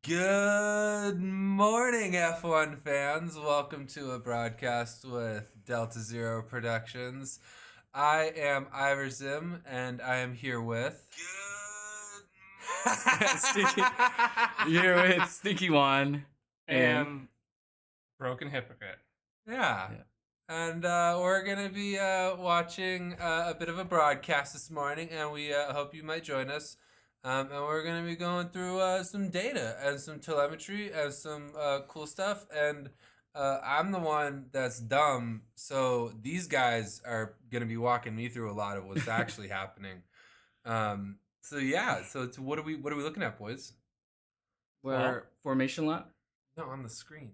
Good morning, F1 fans. Welcome to a broadcast with Delta Zero Productions. I am Ivor Zim, and I am here with. Stinky. You're with Stinky One and Broken Hypocrite. Yeah. And we're going to be watching a bit of a broadcast this morning, and we hope you might join us. And we're going to be going through some data and some telemetry and some cool stuff. And I'm the one that's dumb, so these guys are going to be walking me through a lot of what's actually happening. So it's, what are we looking at, boys? We're formation lap. No, on the screen.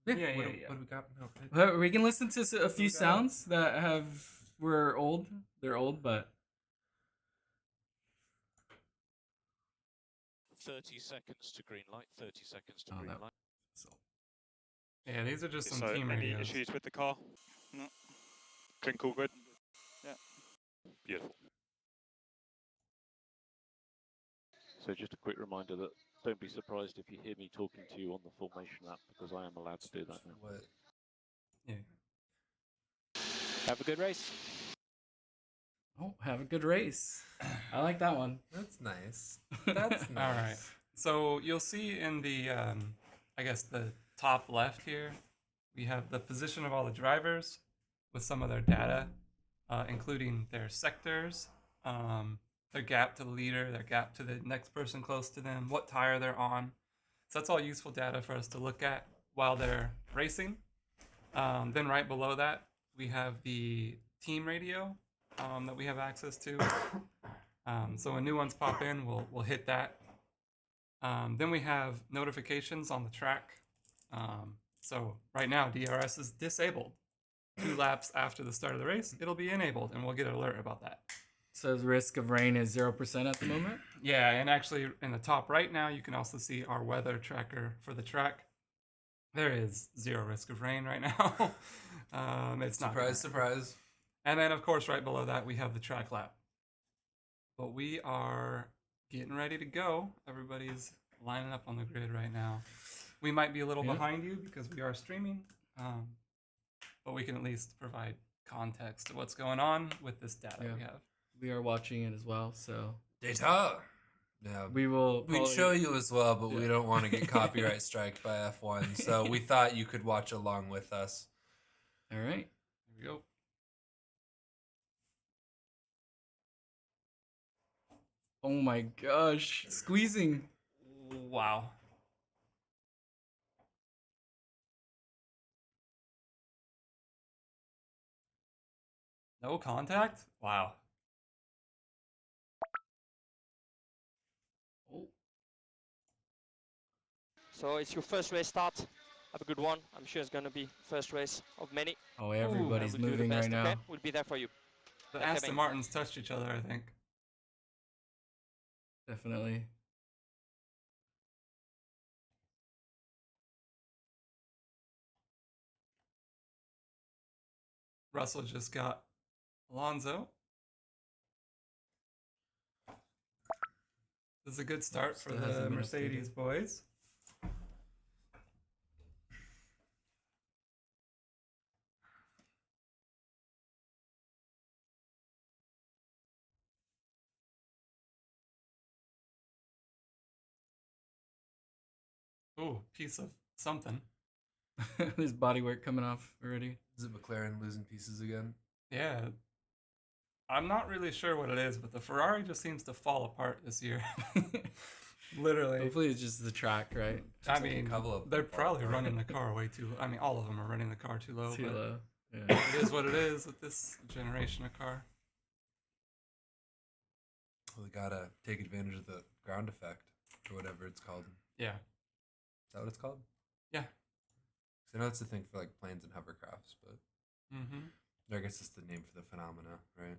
Yeah. What do we got? No, We can listen to a few sounds that were old. They're old, but 30 seconds to green light, 30 seconds to green light. Yeah, these are just some So team any radios. issues with the car? No. Drink all good? Yeah. Beautiful. So just a quick reminder that don't be surprised if you hear me talking to you on the formation app, because I am allowed to do that now. What? Yeah. Have a good race. oh, have a good race. I like that one. That's nice. That's nice. All right. So you'll see in the, I guess the top left here, we have the position of all the drivers with some of their data, including their sectors, their gap to the leader, their gap to the next person close to them, what tire they're on. So that's all useful data for us to look at while they're racing. Then right below that, we have the team radio that we have access to. So when new ones pop in, we'll hit that. Then we have notifications on the track. So right now, DRS is disabled. 2 laps after the start of the race, it'll be enabled, and we'll get an alert about that. So the risk of rain is 0% at the moment. Yeah, and actually in the top right now, you can also see our weather tracker for the track. There is 0 risk of rain right now. It's not Surprise. And then, of course, right below that, we have the track lap. But we are getting ready to go. Everybody's lining up on the grid right now. We might be a little behind you because we are streaming, but we can at least provide context to what's going on with this data we have. We are watching it as well, so Data. Yeah. we'd show you as well, but we don't want to get copyright striked by F1, so we thought you could watch along with us. All right. Here we go. Oh my gosh, squeezing. Wow. No contact? Wow. So it's your first race start. Have a good one. I'm sure it's going to be first race of many. Oh, everybody's We'll do the moving best, right now. okay? We'll be there for you. The Aston Martins touched each other, I think. Definitely. Russell just got Alonso. This is a good start for Still hasn't the been Mercedes updated. boys. Ooh, piece of something. There's bodywork coming off already. Is it McLaren losing pieces again? Yeah. I'm not really sure what it is, but the Ferrari just seems to fall apart this year. Literally. Hopefully it's just the track, right? I Like mean, a couple of they're probably running the car way too low. I mean, all of them are running the car too low. Too but low. Yeah. It is what it is with this generation of car. Well, they gotta take advantage of the ground effect, or whatever it's called. Yeah. Is that what it's called? Yeah. 'Cause I know it's the thing for like planes and hovercrafts, but Mm-hmm. I guess it's the name for the phenomena, right?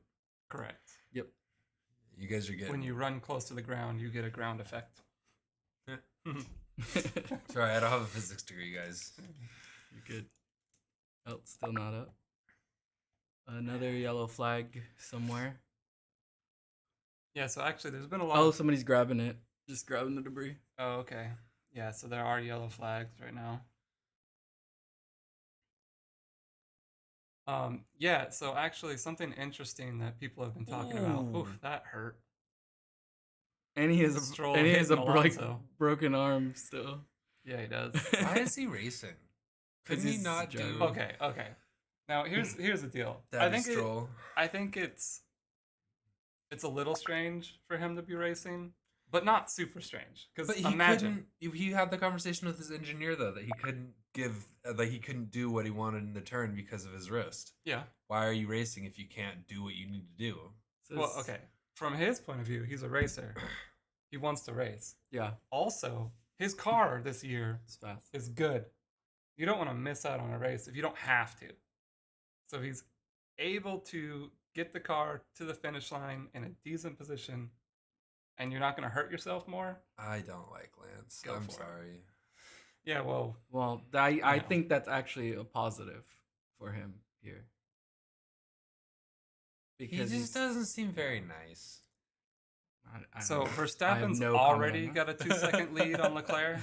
Correct. Yep. You guys are getting. When you run close to the ground, you get a ground effect. Sorry, I don't have a physics degree, guys. You're good. Oh, it's still not up. Another yellow flag somewhere. Yeah, so actually there's been a lot Oh, of... somebody's grabbing it. Just grabbing the debris. Oh, okay. Yeah, so there are yellow flags right now. Yeah, so actually something interesting that people have been talking about. Ooh. Oof, that hurt. And he has Stroll a hitting Alonso. broken arm still. Yeah, he does. Why is he racing? Couldn't he he's not driving. do Okay. Now here's the deal. Daddy Stroll? I think it's a little strange for him to be racing, but not super strange. But Because he imagine, couldn't. He had the conversation with his engineer though that he couldn't he couldn't do what he wanted in the turn because of his wrist. yeah. Why are you racing if you can't do what you need to do? So Well, it's- okay. From his point of view, he's a racer. He wants to race. Yeah, Also, his car this year it's fast. is good. You don't want to miss out on a race if you don't have to. So he's able to get the car to the finish line in a decent position, and you're not going to hurt yourself more. I don't like Lance. Go I'm for it. sorry. Yeah, well, Well, I know. think that's actually a positive for him here. He Because just doesn't seem very nice. I so don't know. I have Verstappen's no comment already on got a that. 2-second lead on Leclerc.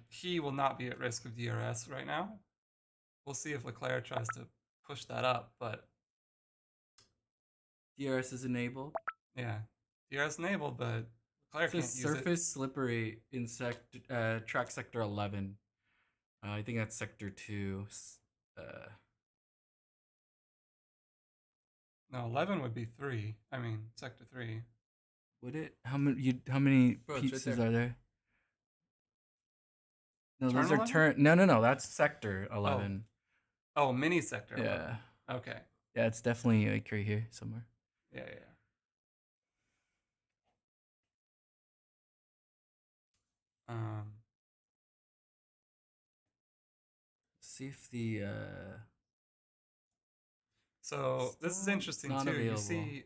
He will not be at risk of DRS right now. We'll see if Leclerc tries to push that up, but DRS is enabled. yeah, DRS enabled, but Leclerc It can't says use surface slippery in track sector 11. I think that's sector 2. No, 11 would be 3. I mean, sector 3. Would it? How many Bro, it's right pieces there. are there? No, Turn those are 11? turn. No. That's sector 11. Oh, mini sector. 11. Yeah. Okay. Yeah, it's definitely like right here somewhere. Yeah. See if the So this is Still interesting not too. You available. see,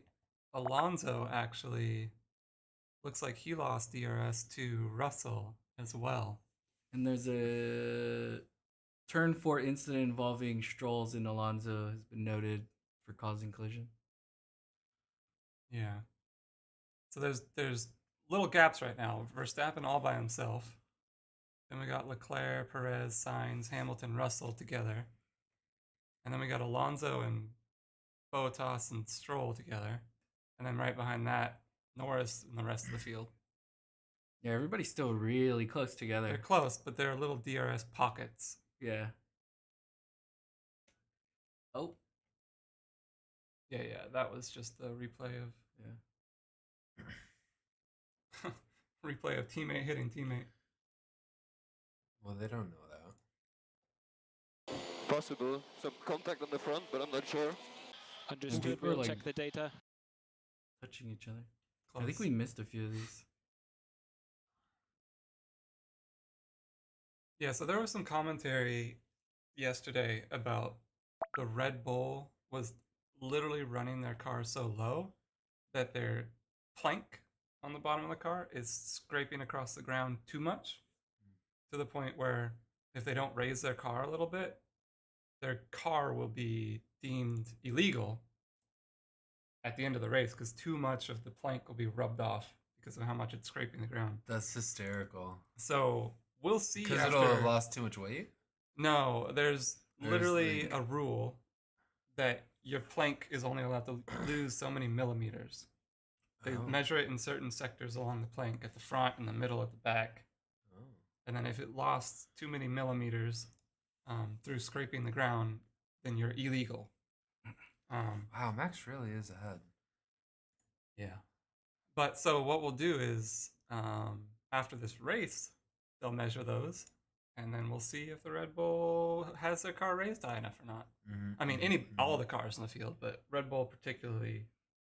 Alonso actually looks like he lost DRS to Russell as well. and there's a turn 4 incident involving Strolls and Alonso has been noted for causing collision. Yeah. So there's little gaps right now. Verstappen all by himself. Then we got Leclerc, Perez, Sainz, Hamilton, Russell together. And then we got Alonso and Bottas and Stroll together. And then right behind that, Norris and the rest of the field. Yeah, everybody's still really close together. They're close, but they're little DRS pockets. Yeah. Oh. Yeah, that was just the replay of replay of teammate hitting teammate. Well, they don't know that. Possible. Some contact on the front, but I'm not sure. Understood. people are We'll like- check the data. Touching each other. Close. I think we missed a few of these. Yeah, so there was some commentary yesterday about the Red Bull was literally running their car so low that their plank on the bottom of the car is scraping across the ground too much, to the point where if they don't raise their car a little bit, their car will be deemed illegal at the end of the race because too much of the plank will be rubbed off because of how much it's scraping the ground. That's hysterical. So we'll see. Because after... it'll have lost too much weight? No, there's literally like- a rule that your plank is only allowed to lose so many millimeters. They Oh. measure it in certain sectors along the plank, at the front, in the middle, at the back. Oh. And then if it lost too many millimeters through scraping the ground, then you're illegal. Wow, Max really is ahead. Yeah. But so what we'll do is after this race, they'll measure those, and then we'll see if the Red Bull has their car raised high enough or not. Mm-hmm. I mean, all the cars in the field, but Red Bull particularly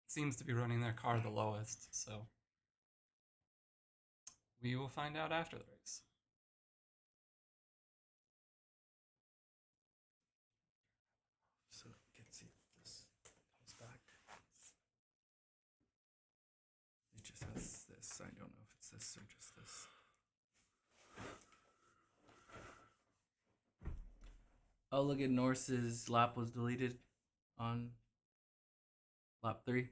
seems to be running their car the lowest. So we will find out after the race. So let's see if this comes back. It just has this. I don't know if it's this or just this. Oh, look at Norris's lap was deleted on lap 3.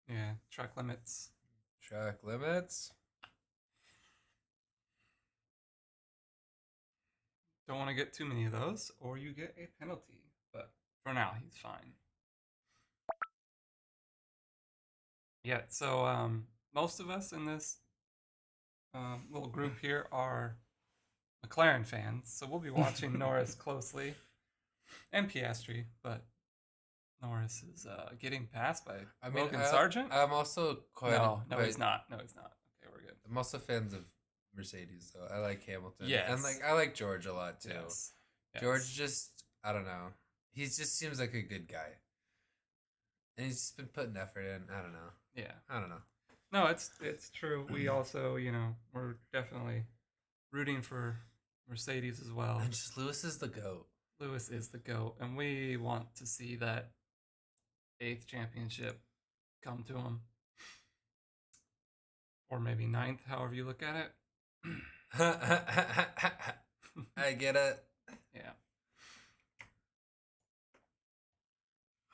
Yeah, track limits. Track limits. don't want to get too many of those, or you get a penalty. But for now, he's fine. Yeah, so most of us in this little group here are McLaren fans, so we'll be watching Norris closely, and Piastri, but Norris is getting passed by Logan Sargent. I'm also quite... No, he's not. No, he's not. Okay, we're good. I'm also fans of Mercedes, though. I like Hamilton. Yes. And I like George a lot, too. Yes. George just, I don't know. He just seems like a good guy. And he's just been putting effort in. I don't know. Yeah. I don't know. No, it's true. We also, we're definitely rooting for Mercedes as well. And just Lewis is the GOAT. Lewis is the GOAT, and we want to see that 8th championship come to him. Or maybe 9th, however you look at it. I get it. Yeah.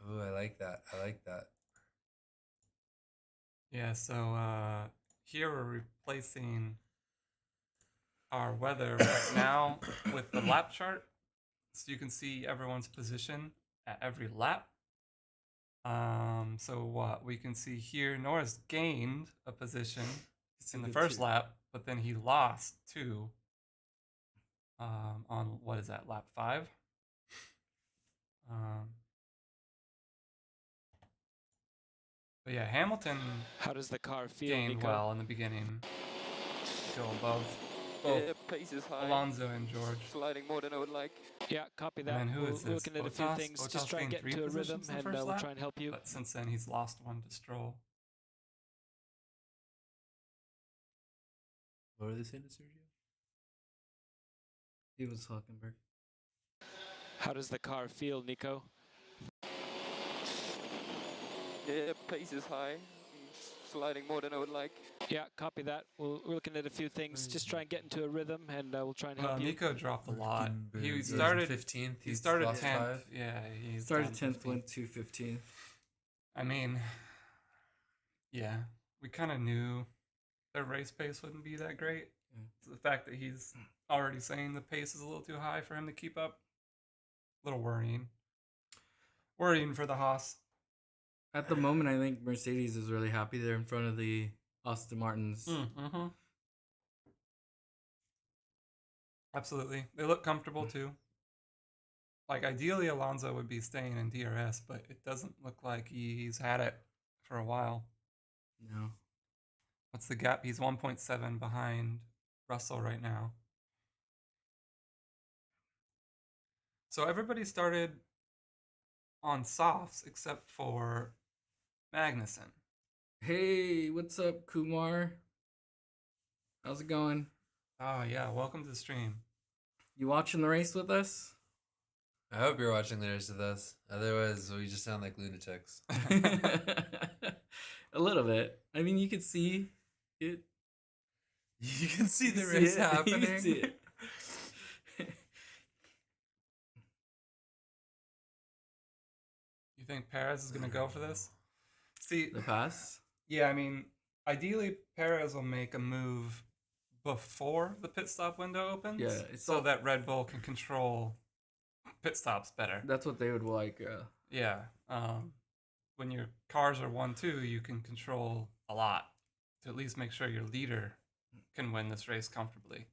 Oh, I like that. I like that. Yeah, so here we're replacing our weather right now with the lap chart. So you can see everyone's position at every lap. So what we can see here, Norris gained a position in the first lap, but then he lost 2 on, what is that, lap 5? But yeah, Hamilton How does the car feel, gained Nico? well in the beginning. Go above Yeah, pace is high. Alonso and George. Sliding more than I would like. Yeah, copy that. And then who is We're this? looking at a few Bottas? things. Bottas Just try and gained get 3 into a rhythm, positions in the and first we'll lap, try and help you. But since then, he's lost 1 to Stroll. What were they saying to Sergio? He was Hulkenberg. How does the car feel, Nico? Yeah, pace is high. Sliding more than I would like. Yeah, copy that. We're looking at a few things. Just try and get into a rhythm, and we'll try and help you. Nico dropped a lot. He He's started 15th. He started lost 10th. 5. Yeah, he Started 10th, went to 15th. I mean, yeah, we kind of knew their race pace wouldn't be that great. Yeah. So the fact that he's already saying the pace is a little too high for him to keep up, a little worrying. Worrying for the Haas. At the moment, I think Mercedes is really happy they're in front of the Aston Martins. Mm-hmm. Absolutely. They look comfortable too. Like, ideally, Alonso would be staying in DRS, but it doesn't look like he's had it for a while. No. What's the gap? He's 1.7 behind Russell right now. So everybody started on softs except for Magnussen. Hey, what's up, Kumar? How's it going? Oh, yeah. Welcome to the stream. You watching the race with us? I hope you're watching the rest of this. Otherwise, we just sound like lunatics. A little bit. I mean, you could see it. You can see the You race see it. happening. You see it. You think Perez is going to go for this? See, The pass? yeah, I mean, ideally, Perez will make a move before the pit stop window opens. Yeah, it's so all- that Red Bull can control pit stops better. That's what they would like. Yeah. When your cars are 1-2, you can control a lot to at least make sure your leader can win this race comfortably.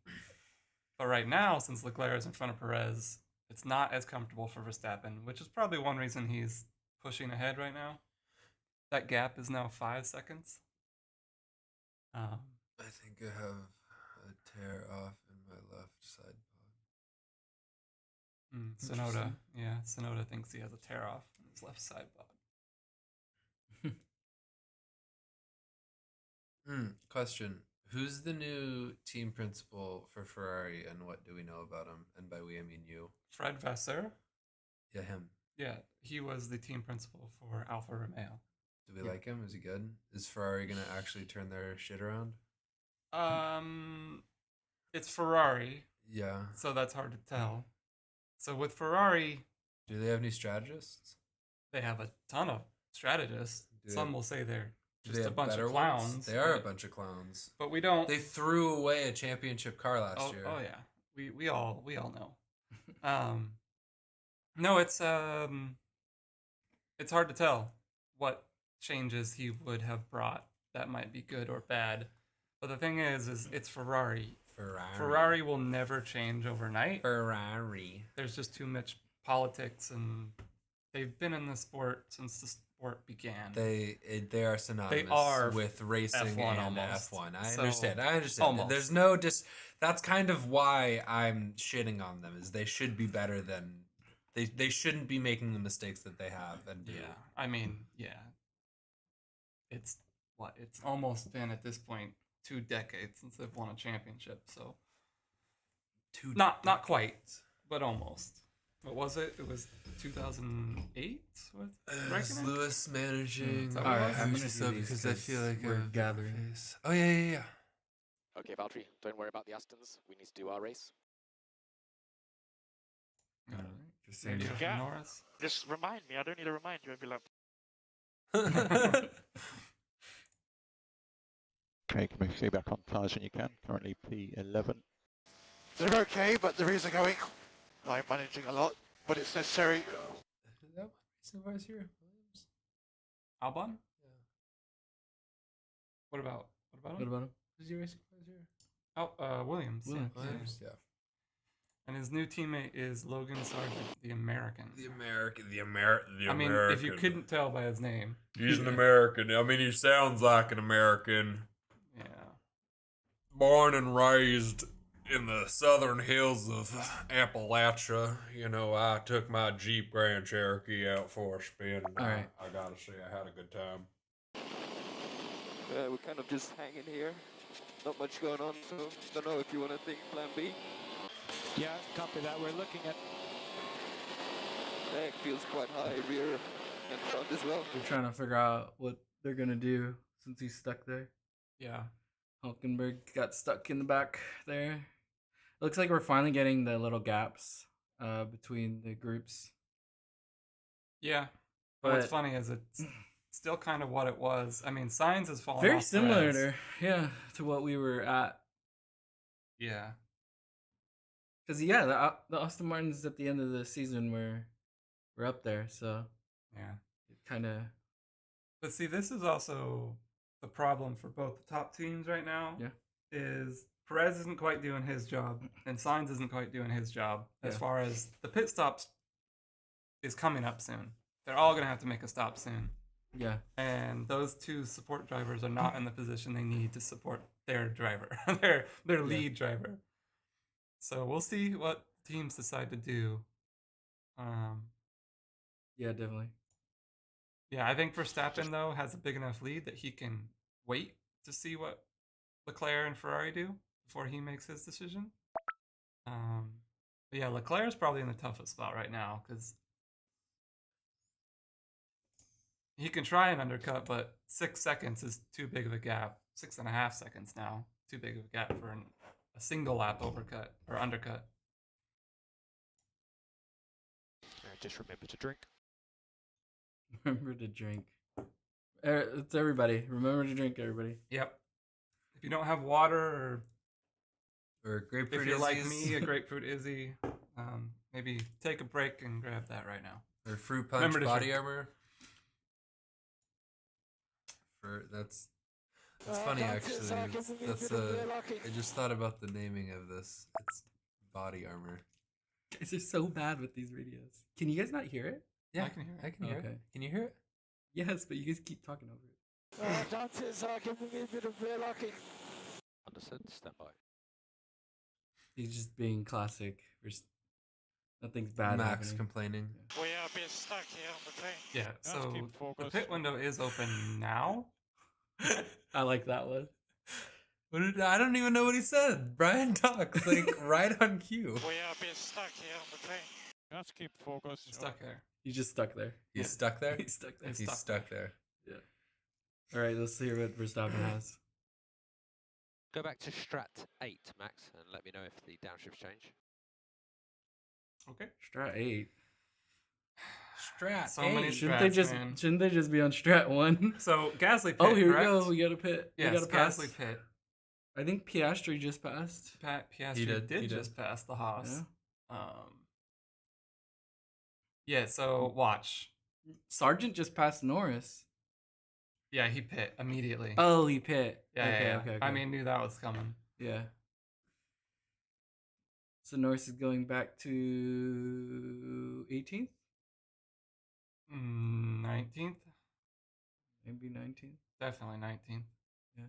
But right now, since Leclerc is in front of Perez, it's not as comfortable for Verstappen, which is probably one reason he's pushing ahead right now. That gap is now 5 seconds. I think I have a tear off in my left side pod. Sonoda, yeah, Sonoda thinks he has a tear off in his left side pod. Question. Who's the new team principal for Ferrari and what do we know about him? And by we, I mean you. Fred Vasseur, Yeah, him. yeah, he was the team principal for Alfa Romeo. Do we like him? Is he good? Is Ferrari going to actually turn their shit around? It's Ferrari, Yeah. so that's hard to tell. So with Ferrari, Do they have any strategists? they have a ton of strategists. Do they Some have- will say they're Do just they a have bunch better of ones? clowns. They are a but- bunch of clowns. But we don't. They threw away a championship car last year. Oh yeah, we all know. No, it's hard to tell what changes he would have brought that might be good or bad. But the thing is it's Ferrari. Ferrari will never change overnight. Ferrari. There's just too much politics, and they've been in the sport since the sport began. They are synonymous are with racing F1 and almost. F1. I So, understand. almost. There's no that's kind of why I'm shitting on them, is they should be better than they shouldn't be making the mistakes that they have and do. Yeah, I mean, yeah. It's almost been at this point 2 decades since they've won a championship, so not quite, but almost. What was it? It was 2008 with Raikkonen? Lewis managing. All right, I'm I'm gonna so do these because I feel 'cause like we're a gathering. face. Oh yeah. Okay, Valtteri, don't worry about the Astons. We need to do our race. Just saying. Radio Yeah. from Norris. Just remind me. I don't need to remind you every lap. Okay, can move feedback on tyres when you can. Currently P11. They're okay, but the rears are going. I'm managing a lot, but it's necessary. Is that what racing here? Williams? Albon? Yeah. What about What him? about him? Who's your racing cars here? Oh, Williams. Williams. Yeah. Williams, yeah. And his new teammate is Logan Sargent, the American. The American. I mean, if you couldn't tell by his name. He's an American. I mean, he sounds like an American. Yeah. Born and raised in the southern hills of Appalachia. You know, I took my Jeep Grand Cherokee out for a spin. And All right. I gotta say, I had a good time. We're kind of just hanging here. Not much going on, so don't know if you want to think plan B. Yeah, copy that. We're looking at Back feels quite high, rear and front as well. We're trying to figure out what they're gonna do since he's stuck there. Yeah. Hulkenberg got stuck in the back there. It looks like we're finally getting the little gaps between the groups. Yeah. But what's But- funny is it's still kind of what it was. I mean, Sainz has fallen Very off similar Perez. to what we were at. Yeah. Because the Aston Martins at the end of the season were up there, so Yeah. it kind of But see, this is also the problem for both the top teams right now. Yeah. Is Perez isn't quite doing his job, and Sainz isn't quite doing his job as Yeah. far as the pit stops is coming up soon. They're all going to have to make a stop soon. yeah. And those two support drivers are not in the position they need to support their driver, their lead driver. So we'll see what teams decide to do. Yeah, definitely. Yeah, I think Verstappen though has a big enough lead that he can wait to see what Leclerc and Ferrari do before he makes his decision. But yeah, Leclerc's probably in the toughest spot right now because he can try an undercut, but 6 seconds is too big of a gap. 6.5 seconds now, too big of a gap for a single lap overcut or undercut. Just remember to drink. Remember to drink. It's everybody. Remember to drink, everybody. Yep. If you don't have water, Or grapefruit. if you're like Izzy's. me, a grapefruit Izzy, maybe take a break and grab that right now. Or fruit punch Remember to body drink. armor. That's funny actually. I just thought about the naming of this. It's body armor. Guys are so bad with these videos. Can you guys not hear it? Yeah, I can hear it. I can hear Okay. it. Can you hear it? Yes, but you guys keep talking over it. Dances are giving me a bit of rear locking. Understood. Stand by. He's just being classic. Nothing's bad Max happening. complaining. We are a bit stuck here on the train. Yeah, Let's so keep the focus. pit window is open now. I like that one. I don't even know what he said. Brian talks like right on cue. We are a bit stuck here on the train. Let's keep focus. I'm stuck there. He's just stuck there. He's Yeah. stuck there. He's stuck there. He's stuck there. All right, let's hear what Verstappen has. Go back to Strat 8, Max, and let me know if the downshifts change. Okay. Strat 8. Strat. So many Shouldn't strats, man. Shouldn't they just be on Strat 1? So Gasly pit, Oh, here correct? we go. We got a pit. Yes, we got a pass. Gasly pit. I think Piastri just passed. Piastri He did, did he did. just pass the Haas. Yeah. Yeah, so watch. Sargent just passed Norris. Yeah, he pit immediately. Oh, he pit. Yeah, Okay, yeah. okay. I mean, knew that was coming. Yeah. So Norris is going back to 18th? 19th? Maybe 19th? Definitely 19th. Yeah.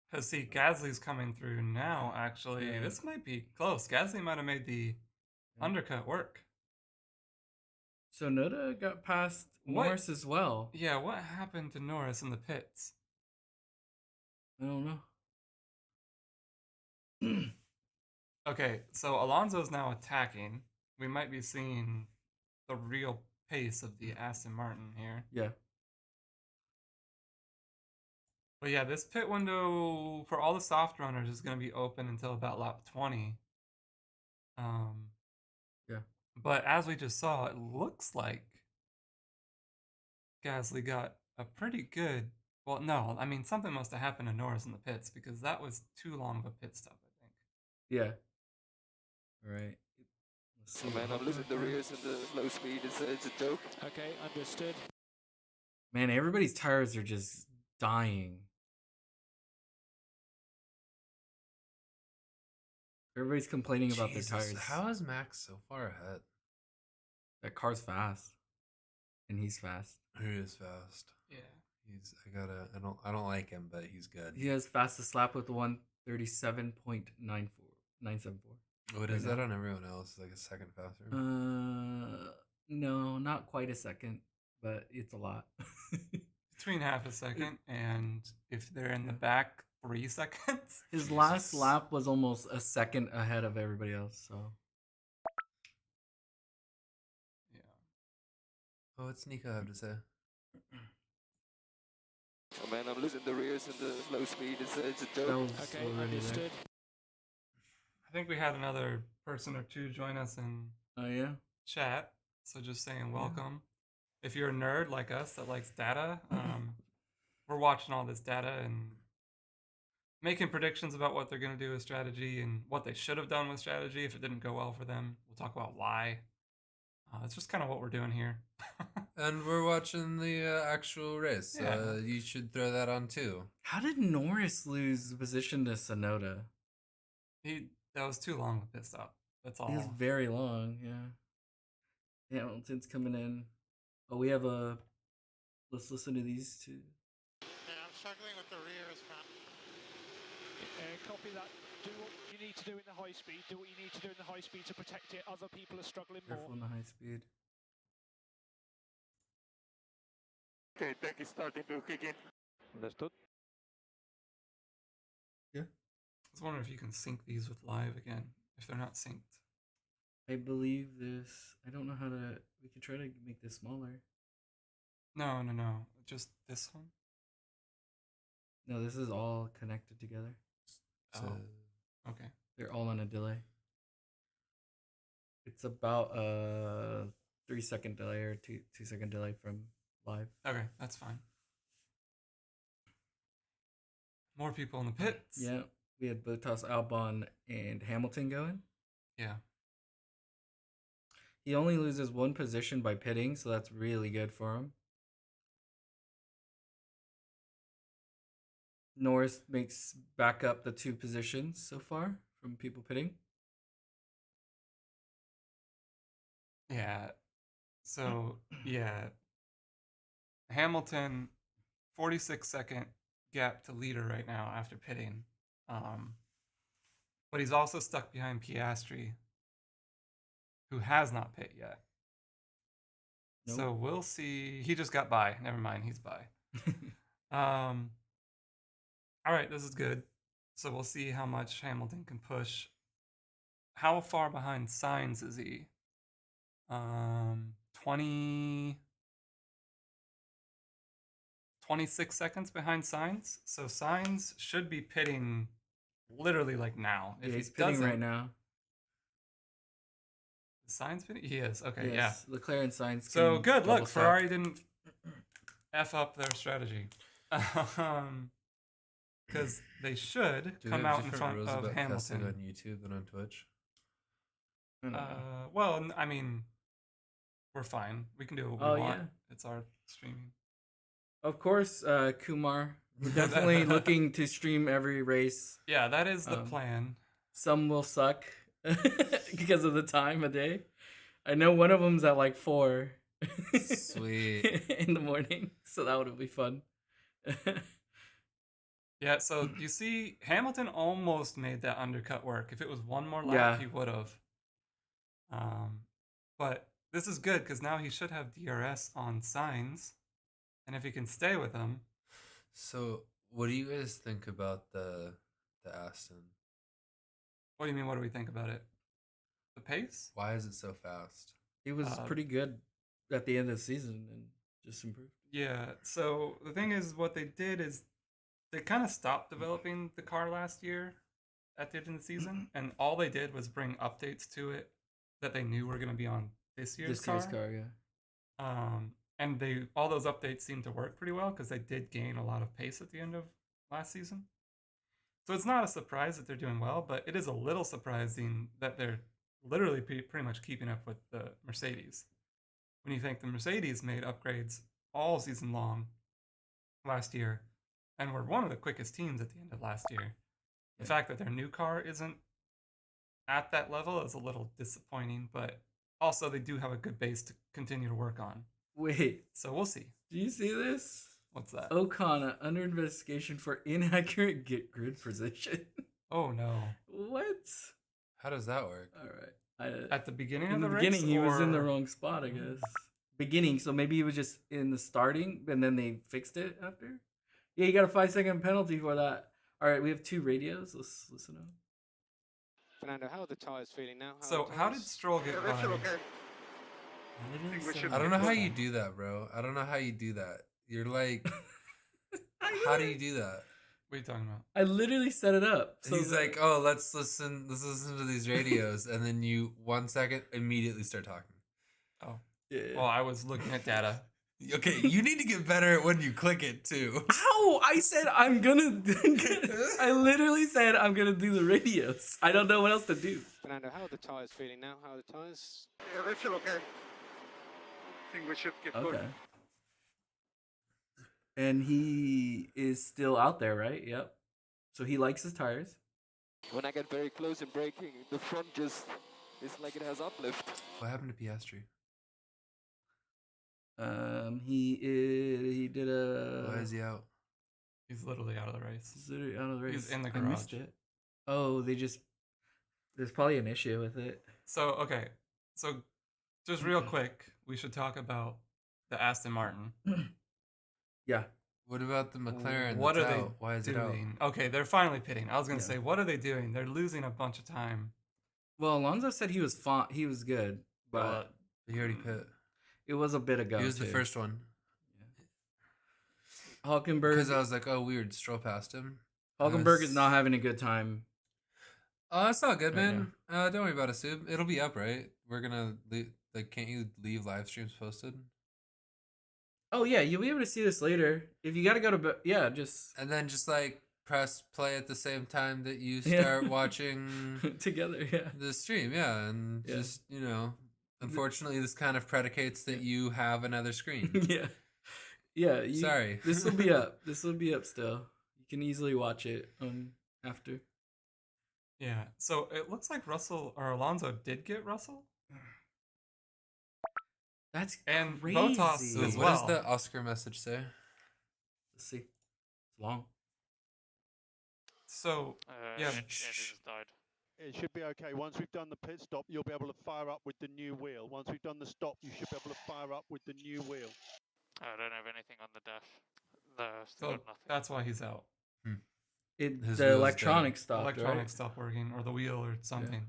Because, see, Gasly's coming through now, actually. Yeah. This might be close. Gasly might have made the undercut work. So Noda got past Norris as well. Yeah, what happened to Norris in the pits? I don't know. Okay, so Alonso's now attacking. We might be seeing the real pace of the Aston Martin here. Yeah. But yeah, this pit window for all the soft runners is going to be open until about lap 20. Yeah. But as we just saw, it looks like Gasly got a pretty good. Well, no, I mean something must have happened to Norris in the pits because that was too long of a pit stop, I think. Yeah. All right. Let's see. Oh man, I'm losing the rears in the low speed. It's a joke. Okay, understood. Man, everybody's tires are just dying. Everybody's complaining about their tires. How is Max so far ahead? That car's fast, and he's fast. He is fast. Yeah. I don't like him, but he's good. He has fastest lap with 137.974. What is that on everyone else? Like a second faster? No, not quite a second, but it's a lot. Between half a second and if they're in the back, 3 seconds. His last lap was almost a second ahead of everybody else, so. Yeah. Oh, what's Nico have to say? Oh man, I'm losing the rears in the low speed. It's a joke. Okay, understood. I think we had another person or two join us in chat. So just saying welcome. Yeah. If you're a nerd like us that likes data, we're watching all this data and making predictions about what they're going to do with strategy and what they should have done with strategy if it didn't go well for them. We'll talk about why. It's just kind of what we're doing here. And we're watching the actual race. Yeah. You should throw that on too. How did Norris lose the position to Sonoda? That was too long of a pit stop. That's all. It was very long, yeah. Hamilton's coming in. Oh, we have a... Let's listen to these two. Yeah, I'm struggling with the rears, man. Copy that. Do what you need to do in the high speed. Do what you need to do in the high speed to protect it. Other people are struggling Careful more. on the high speed. Okay, tech is starting to kick in. Understood. I was wondering if you can sync these with live again, if they're not synced. I believe this. I don't know how to. We could try to make this smaller. No. Just this one? No, this is all connected together. So, okay. They're all on a delay. It's about a 3-second delay or 2-second delay from live. Okay, that's fine. More people in the pits. Yeah, we had Bottas, Albon, and Hamilton going. Yeah. He only loses 1 position by pitting, so that's really good for him. Norris makes back up the 2 positions so far from people pitting. Yeah. So, yeah. Hamilton, 46-second gap to leader right now after pitting. But he's also stuck behind Piastri, who has not pit yet. Nope. So we'll see. He just got by. Never mind, he's by. All right, this is good. So we'll see how much Hamilton can push. How far behind Sainz is he? 26 seconds behind Sainz. So Sainz should be pitting literally like now. Yeah, he's pitting right now. Sainz pitting? He is. Okay, yes, yeah. Leclerc and Sainz. So good. Look, Ferrari didn't F up their strategy. Because they should come out in front of Hamilton. On YouTube and on Twitch? I don't know. Well, I mean, we're fine. We can do what Oh, we want. yeah. It's our streaming. Of course, Kumar. We're definitely looking to stream every race. Yeah, that is the plan. Some will suck because of the time of day. I know one of them's at like 4 Sweet. in the morning, so that would be fun. Yeah, so you see, Hamilton almost made that undercut work. If it was one more lap, Yeah. he would have. But this is good because now he should have DRS on signs, and if he can stay with them. So, what do you guys think about the Aston? What do you mean? What do we think about it? The pace? Why is it so fast? He was pretty good at the end of the season and just improved. Yeah. So the thing is, what they did is they kind of stopped developing the car last year at the end of the season, and all they did was bring updates to it that they knew were going to be on this year's car. Yeah. And all those updates seemed to work pretty well because they did gain a lot of pace at the end of last season. So it's not a surprise that they're doing well, but it is a little surprising that they're literally pretty much keeping up with the Mercedes. When you think the Mercedes made upgrades all season long last year and were one of the quickest teams at the end of last year. The fact that their new car isn't at that level is a little disappointing, but also they do have a good base to continue to work on. Wait. So we'll see. Do you see this? What's that? Ocon under investigation for inaccurate grid position. Oh no. What? How does that work? All right. At the beginning In of the the beginning, race, he was in the or- wrong spot, I guess. Beginning, so maybe he was just in the starting, and then they fixed it after. Yeah, you got a 5-second penalty for that. All right, we have 2 radios. Let's listen up. Fernando, how are the tyres feeling now? So how did Stroll get by? I don't know how you do that, bro. I don't know how you do that. You're like, how do you do that? What are you talking about? I literally set it up. So He's like, oh, let's listen to these radios, and then you 1 second immediately start talking. Oh, yeah. well, I was looking at data. Okay, you need to get better at when you click it too. Ow! I said I'm gonna. I literally said I'm gonna do the radios. I don't know what else to do. Fernando, how are the tyres feeling now? How are the tyres? Yeah, they feel okay. I think we should get good. Okay. And he is still out there, right? Yep. So he likes his tires. When I get very close in braking, the front just it's like it has uplift. What happened to Piastri? He did a. Why is he out? He's literally out of the race. He's literally out of the race. He's in the I missed garage. it. Oh, there's probably an issue with it. So okay, so just real quick, we should talk about the Aston Martin. Yeah. What about the McLaren? What that's are they out? Why is it out? doing? Okay, they're finally pitting. I was gonna Yeah. say, what are they doing? They're losing a bunch of time. Well, Alonso said he was he was good, but He already pit. it was a bit ago. He was the too. first one. Hulkenberg. Because I was like, oh, weird. Stroll passed him. Hulkenberg is not having a good time. Oh, that's not good, Right man. Don't worry about it, Sub. It'll be up, right? We're gonna like. Can't you leave live streams posted? Oh yeah, you'll be able to see this later. If you got to go to bed, yeah, just And then just like press play at the same time that you Yeah. start watching together. Yeah. the stream. Yeah, and Yeah. just unfortunately, this kind of predicates that you have another screen. Yeah. Yeah. Sorry. This will be up. This will be up still. You can easily watch it after. Yeah. So it looks like Russell or Alonso did get Russell. That's And crazy. Bottas So as what does well. the Oscar message say? Let's see. It's long. So yeah, It should be okay. Once we've done the pit stop, you'll be able to fire up with the new wheel. Once we've done the stop, you should be able to fire up with the new wheel. I don't have anything on the dash. No, still so got nothing. that's why he's out. His The wheel's electronics stopped. Electronics stopped working, or the wheel, or something.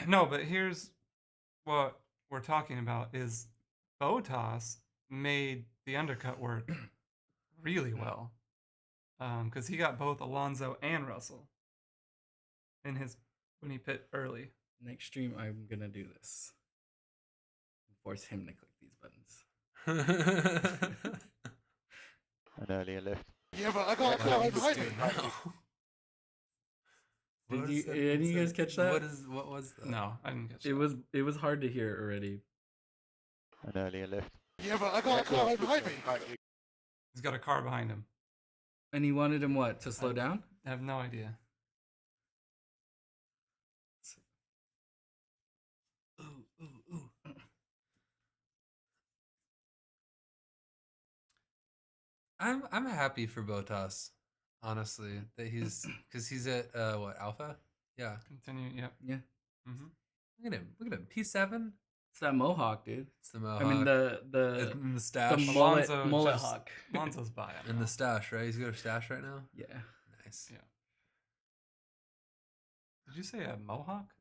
No, but here's what we're talking about: is Bottas made the undercut work really well, because he got both Alonso and Russell in his when he pit early. Next stream, I'm gonna do this. Force him to click these buttons. An earlier lift. Yeah, but I got a car behind me. Did you? Any of you guys catch that? What was that? No, I didn't catch It was hard to hear already. An earlier lift. Yeah, but I got a car right behind me. He's got a car behind him. And he wanted him what? To slow down? I have no idea. Ooh. I'm happy for Botas, honestly, that because he's at what, Alpha? Yeah. Continue. Yep. Yeah. Mm-hmm. Look at him. P7. It's that mohawk, dude. It's the mohawk. I mean the mustache. the mullet Alonso hawk. Alonso's by him. And the stash, right? He's got a stash right now. Yeah. Nice. Yeah. Did you say a mohawk?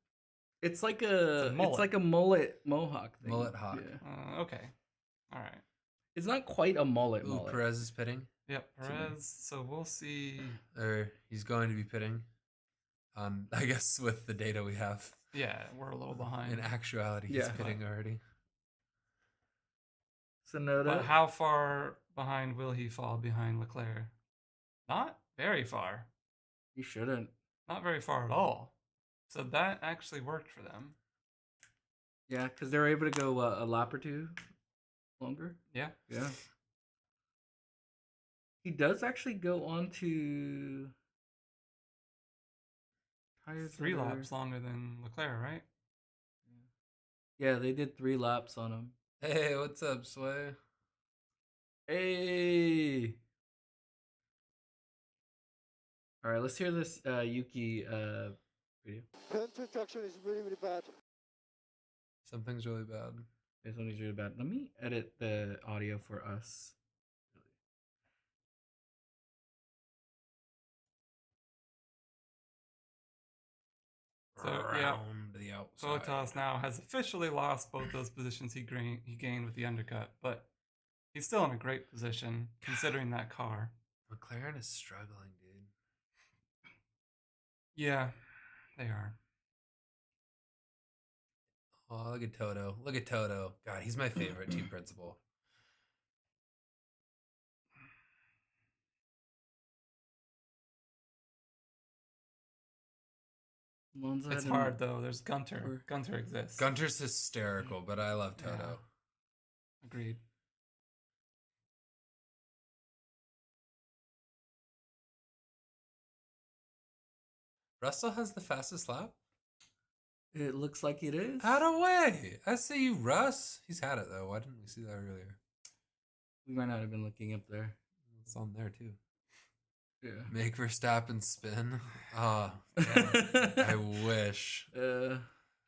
It's like a mullet. it's like a mullet mohawk thing. Mullet hawk. Yeah. Okay. All right. It's not quite a mullet. Ooh, Perez is pitting. Yep, Perez. So we'll see. Or he's going to be pitting. I guess with the data we have. Yeah, we're a little behind. In actuality, he's pitting already. Sonoda. But how far behind will he fall behind Leclerc? Not very far. He shouldn't. Not very far at all. So that actually worked for them. Yeah, because they were able to go a lap or two longer. Yeah. Yeah. He does actually go on to tires 3 laps longer than Leclerc, right? Yeah, they did 3 laps on him. Hey, what's up, Sway? Hey. All right, let's hear this Yuki video. Turn to traction is really, really bad. Something's really bad. Yeah, something's really bad. Let me edit the audio for us. So yeah, the outside. Bottas now has officially lost both those positions he gained with the undercut, but he's still in a great position considering that car. McLaren is struggling, dude. Yeah, they are. Oh, look at Toto. Look at Toto. God, he's my favorite team principal. It's hard though. There's Gunter. Gunter exists. Gunter's hysterical, but I love Toto. Yeah. Agreed. Russell has the fastest lap? It looks like it is. Out of way. I see you, Russ. He's had it though. Why didn't we see that earlier? We might not have been looking up there. It's on there too. Yeah. Make Verstappen spin. Oh, I wish.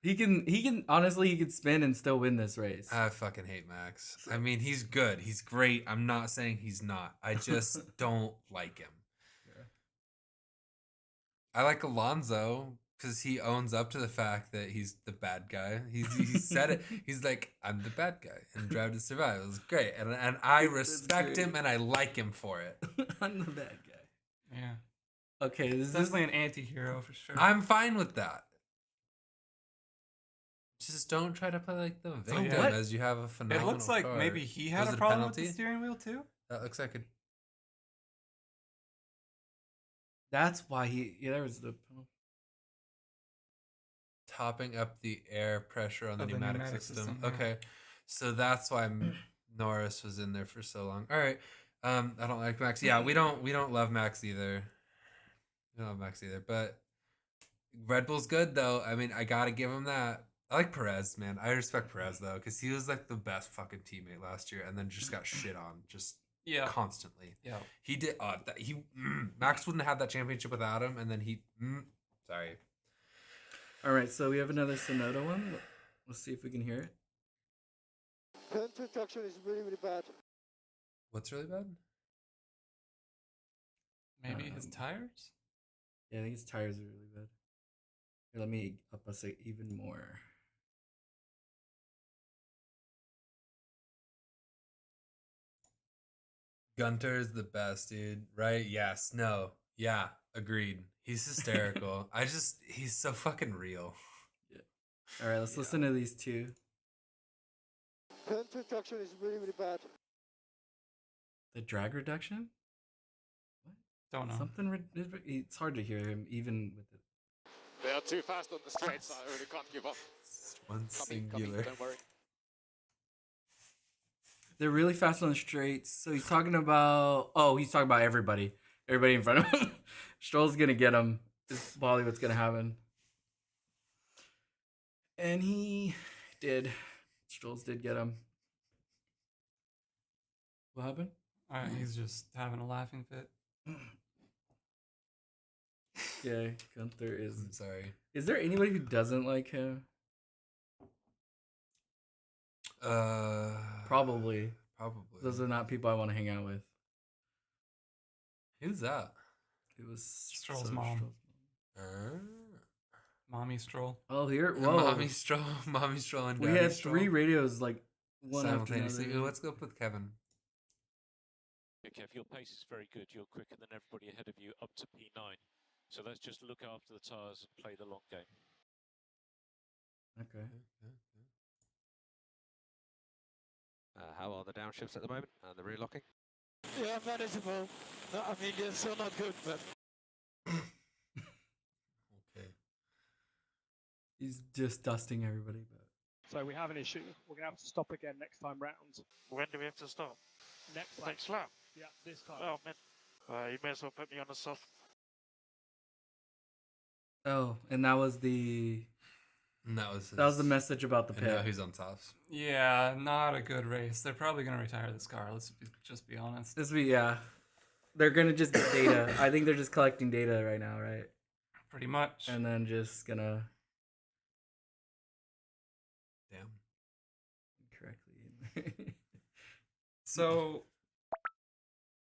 He can honestly he could spin and still win this race. I fucking hate Max. I mean, he's good. He's great. I'm not saying he's not. I just don't like him. Yeah. I like Alonso because he owns up to the fact that he's the bad guy. He said it. He's like, I'm the bad guy in Drive to Survive. It was great. And I respect him and I like him for it. I'm the bad guy. Yeah. Okay, this is definitely an anti-hero for sure. I'm fine with that. Just don't try to play like the victim as you have a phenomenal It looks like car. maybe he had Was a it problem penalty? with the steering wheel too. That looks like a... That's why there was the topping up the air pressure on the pneumatic system. Yeah. Okay, so that's why Norris was in there for so long. All right, I don't like Max. Yeah, we don't love Max either. We don't love Max either. But Red Bull's good though. I mean, I gotta give him that. I like Perez, man. I respect Perez though, because he was like the best fucking teammate last year, and then just got shit on constantly. Yeah, he did. Max wouldn't have had that championship without him, and then sorry. All right, so we have another Sonoda one. Let's see if we can hear it. Turn to traction is really, really bad. What's really bad? Maybe his tires? Yeah, I think his tires are really bad. Here, let me up us even more. Gunter is the best, dude. Right? Yes. No. Yeah. Agreed. He's hysterical. He's so fucking real. Yeah. All right, let's listen to these two. Turn to traction is really, really bad. The drag reduction? What? Don't know. It's hard to hear him even with it. are too fast on the straights. I really can't keep up. One singular. Don't worry. They're really fast on the straights. So he's talking about. Oh, he's talking about everybody. Everybody in front of him. Stroll's gonna get him. This is probably what's gonna happen. And he did. Strolls did get him. What happened? He's just having a laughing fit. Yeah, Gunther is. I'm sorry. Is there anybody who doesn't like him? Probably. Those are not people I want to hang out with. Who's that? It was Stroll's mom. Mommy Stroll. Oh, here. Whoa. Mommy Stroll and Daddy We had Stroll. 3 radios, like one after simultaneously. another. Ooh, let's go up with Kevin. Okay, if your pace is very good, you're quicker than everybody ahead of you up to P9. So let's just look after the tyres and play the long game. Okay. How are the downshifts at the moment and the rear locking? Yeah, manageable. No, I mean, they're still not good, but... Okay. He's just dusting everybody. But So we have an issue. We're going to have to stop again next time round. When do we have to stop? Next lap? Yeah, this time. Oh, man. You may as well put me on a soft. oh, and that was the. And that was the message about the And now pit. he's on tops. Yeah, not a good race. They're probably going to retire this car. Just be honest. Yeah. They're gonna just get data. I think they're just collecting data right now, right? Pretty much. And then just gonna. Damn. Correctly. So,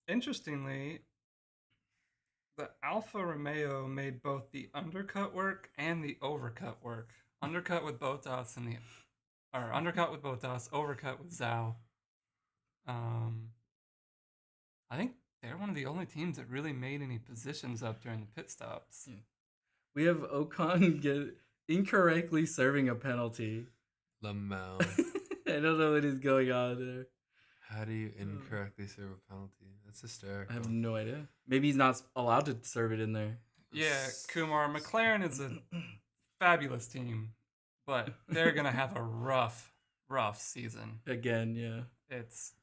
interestingly, the Alfa Romeo made both the undercut work and the overcut work. Undercut with Bottas undercut with Bottas, overcut with Zhao. I think they're one of the only teams that really made any positions up during the pit stops. Yeah. We have Ocon incorrectly serving a penalty. Lamau. I don't know what is going on there. How do you incorrectly serve a penalty? That's hysterical. I have no idea. Maybe he's not allowed to serve it in there. Yeah, Kumar, McLaren is a fabulous team, but they're going to have a rough season. Again, yeah. It's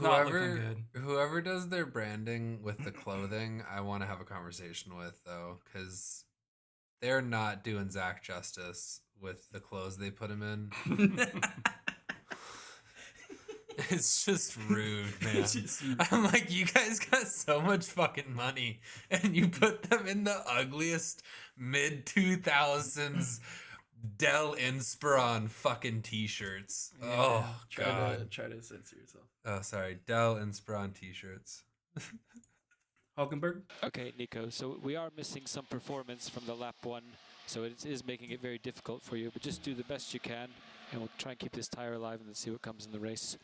not looking good. Whoever does their branding with the clothing, I want to have a conversation with, though, because they're not doing Zach justice with the clothes they put him in. It's just rude, man. I'm like, you guys got so much fucking money, and you put them in the ugliest mid-2000s Dell Inspiron fucking t-shirts. Yeah, oh, God. Try to censor yourself. Oh, sorry. Dell Inspiron t-shirts. Hulkenberg? Okay, Nico, so we are missing some performance from the lap 1, so it is making it very difficult for you, but just do the best you can, and we'll try and keep this tire alive and then see what comes in the race.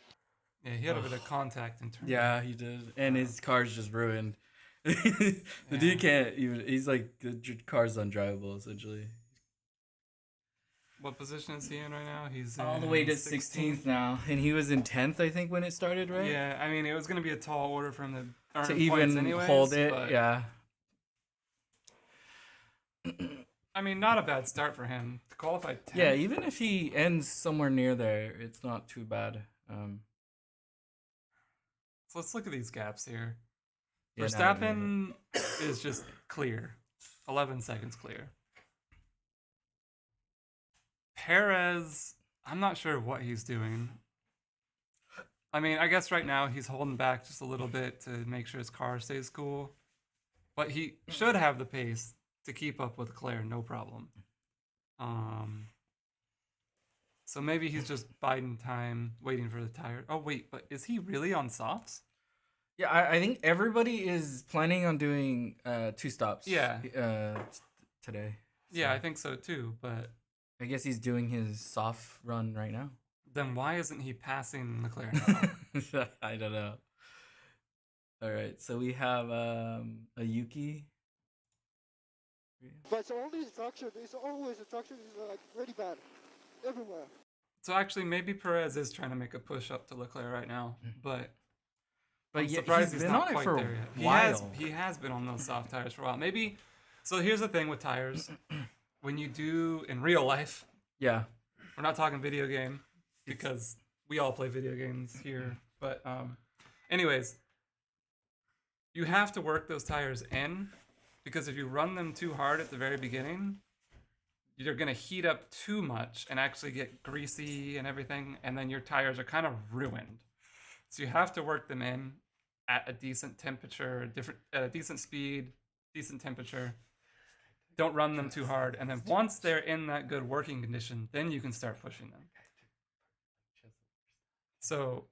Yeah, he had a bit of contact in turn. Yeah, he did. And his car's just ruined. The dude can't even, he's like, the car's undrivable, essentially. What position is he in right now? He's all the in way to 16th now. And he was in 10th, I think, when it started, right? Yeah, I mean, it was going to be a tall order for him to earn To points even anyways, hold it, but, yeah. I mean, not a bad start for him. To qualify 10th. Yeah, even if he ends somewhere near there, it's not too bad. So let's look at these gaps here. Yeah, Verstappen is just clear. 11 seconds clear. Perez, I'm not sure what he's doing. I mean, I guess right now he's holding back just a little bit to make sure his car stays cool. But he should have the pace to keep up with Claire, no problem. So maybe he's just biding time, waiting for the tire. Oh, wait, but is he really on softs? Yeah, I think everybody is planning on doing 2 stops. Yeah. Today. Yeah, I think so too, but I guess he's doing his soft run right now. then why isn't he passing Leclerc now? I don't know. All right, so we have a Yuki. But all these structure, there's always a structure is like really bad, everywhere. So actually, maybe Perez is trying to make a push up to Leclerc right now, but I'm yeah, surprised he's he's been not on it quite for there a yet. while. He has been on those soft tires for a while. Maybe. So here's the thing with tires. when you do in real life, Yeah. we're not talking video game because we all play video games here. But anyways, you have to work those tires in because if you run them too hard at the very beginning, you're going to heat up too much and actually get greasy and everything, and then your tires are kind of ruined. So you have to work them in at a decent temperature, at a decent speed, decent temperature. Don't run them too hard, and then once they're in that good working condition, then you can start pushing them. So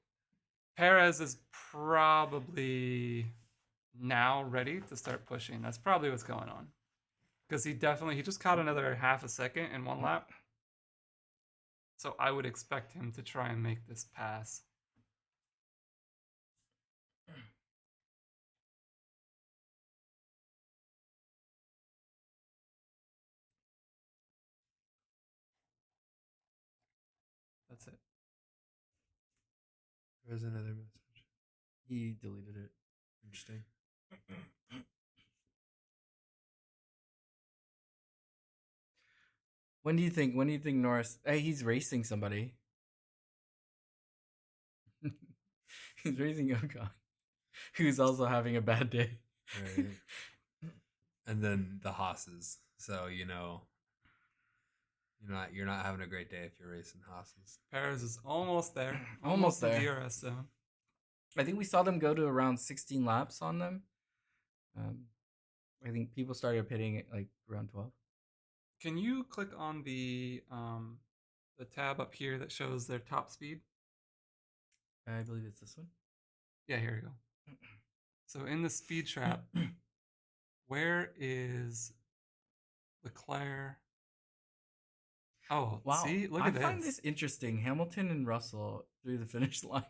Perez is probably now ready to start pushing. That's probably what's going on. Because he just caught another half a second in one lap. So I would expect him to try and make this pass. That's it. There's another message. He deleted it. Interesting. When do you think Norris? Hey, he's racing somebody. He's racing Ocon, who's also having a bad day. Right. And then the Haas's. So you're not having a great day if you're racing Haas's. Perez is almost there. Almost there. The DRS zone. I think we saw them go to around 16 laps on them. I think people started pitting at like around 12. Can you click on the tab up here that shows their top speed? I believe it's this one. Yeah, here we go. So in the speed trap, where is Leclerc? Oh, Wow. see, look at this. I find this interesting. Hamilton and Russell through the finish line.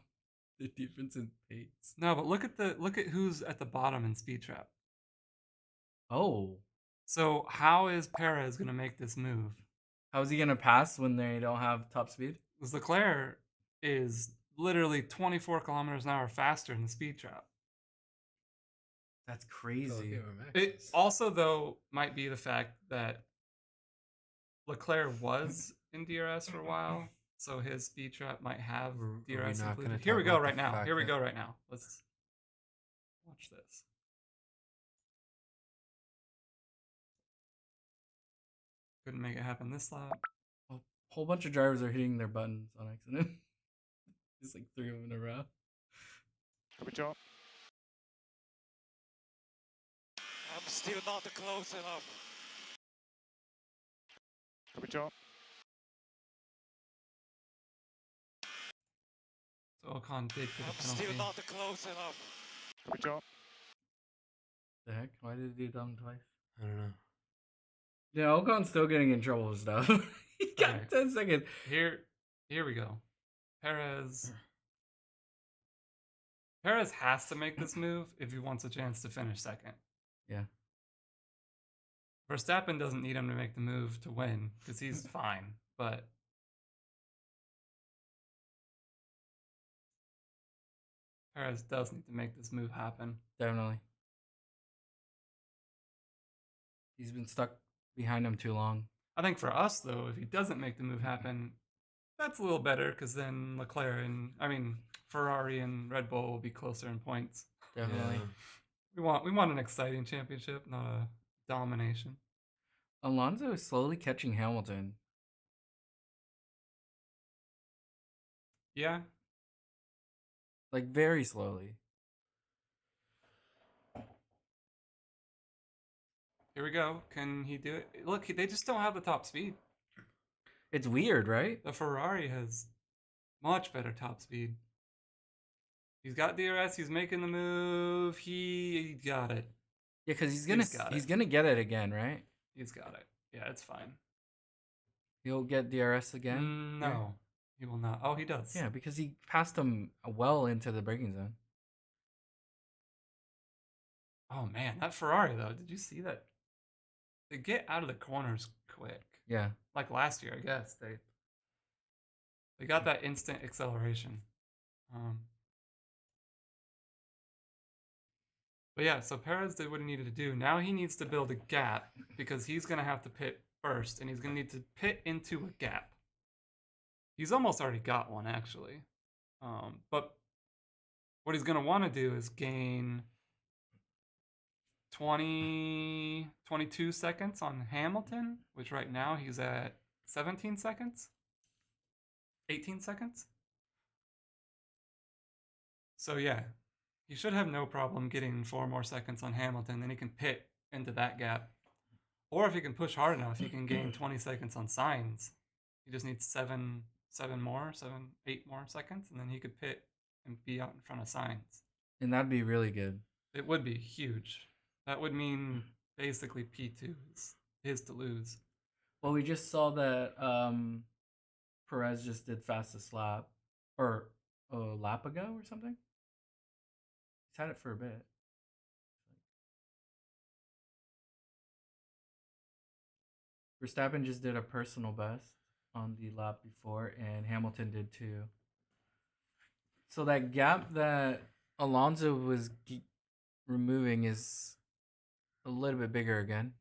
The difference in pace. No, but look at who's at the bottom in speed trap. Oh. So how is Perez going to make this move? How is he going to pass when they don't have top speed? Because Leclerc is literally 24 kilometers an hour faster in the speed trap. That's crazy. It also, though, might be the fact that Leclerc was in DRS for a while, so his speed trap might have DRS included. Here we go right now. Here we go right now. Let's watch this. Couldn't make it happen this lap. A whole bunch of drivers are hitting their buttons on accident. Just like 3 of them in a row. Good job. I'm still not close enough. Good job. So Ocon did get a I'm penalty. still not close enough. Good job. The heck? Why did he do them twice? I don't know. Yeah, Ocon's still getting in trouble with stuff. He got Okay. 10 seconds. Here we go. Perez has to make this move if he wants a chance to finish second. Yeah. Verstappen doesn't need him to make the move to win because he's fine, but Perez does need to make this move happen. Definitely. He's been stuck behind him too long. I think for us, though, if he doesn't make the move happen, that's a little better because then Ferrari and Red Bull will be closer in points. Definitely. Yeah. We want an exciting championship, not a domination. Alonso is slowly catching Hamilton. Yeah. Like, very slowly. Here we go. Can he do it? Look, they just don't have the top speed. It's weird, right? The Ferrari has much better top speed. He's got DRS. He's making the move. He got it. Yeah, because he's gonna get it again, right? He's got it. Yeah, it's fine. He'll get DRS again. No, he will not. Oh, he does. Yeah, because he passed him well into the braking zone. Oh man, that Ferrari though. Did you see that? They get out of the corners quick. Yeah. Like last year, I guess they got that instant acceleration. But yeah, so Perez did what he needed to do. Now he needs to build a gap because he's going to have to pit first, and he's going to need to pit into a gap. He's almost already got one, actually. But what he's going to want to do is gain 22 seconds on Hamilton, which right now he's at 17 seconds, 18 seconds. So yeah, he should have no problem getting 4 more seconds on Hamilton. Then he can pit into that gap. Or if he can push hard enough, he can gain 20 seconds on Signs. He just needs 8 more seconds, and then he could pit and be out in front of Signs. And that'd be really good. It would be huge. That would mean basically P2 is his to lose. Well, we just saw that Perez just did fastest lap, or a lap ago or something. He's had it for a bit. Verstappen just did a personal best on the lap before, and Hamilton did too. So that gap that Alonso was removing is a little bit bigger again.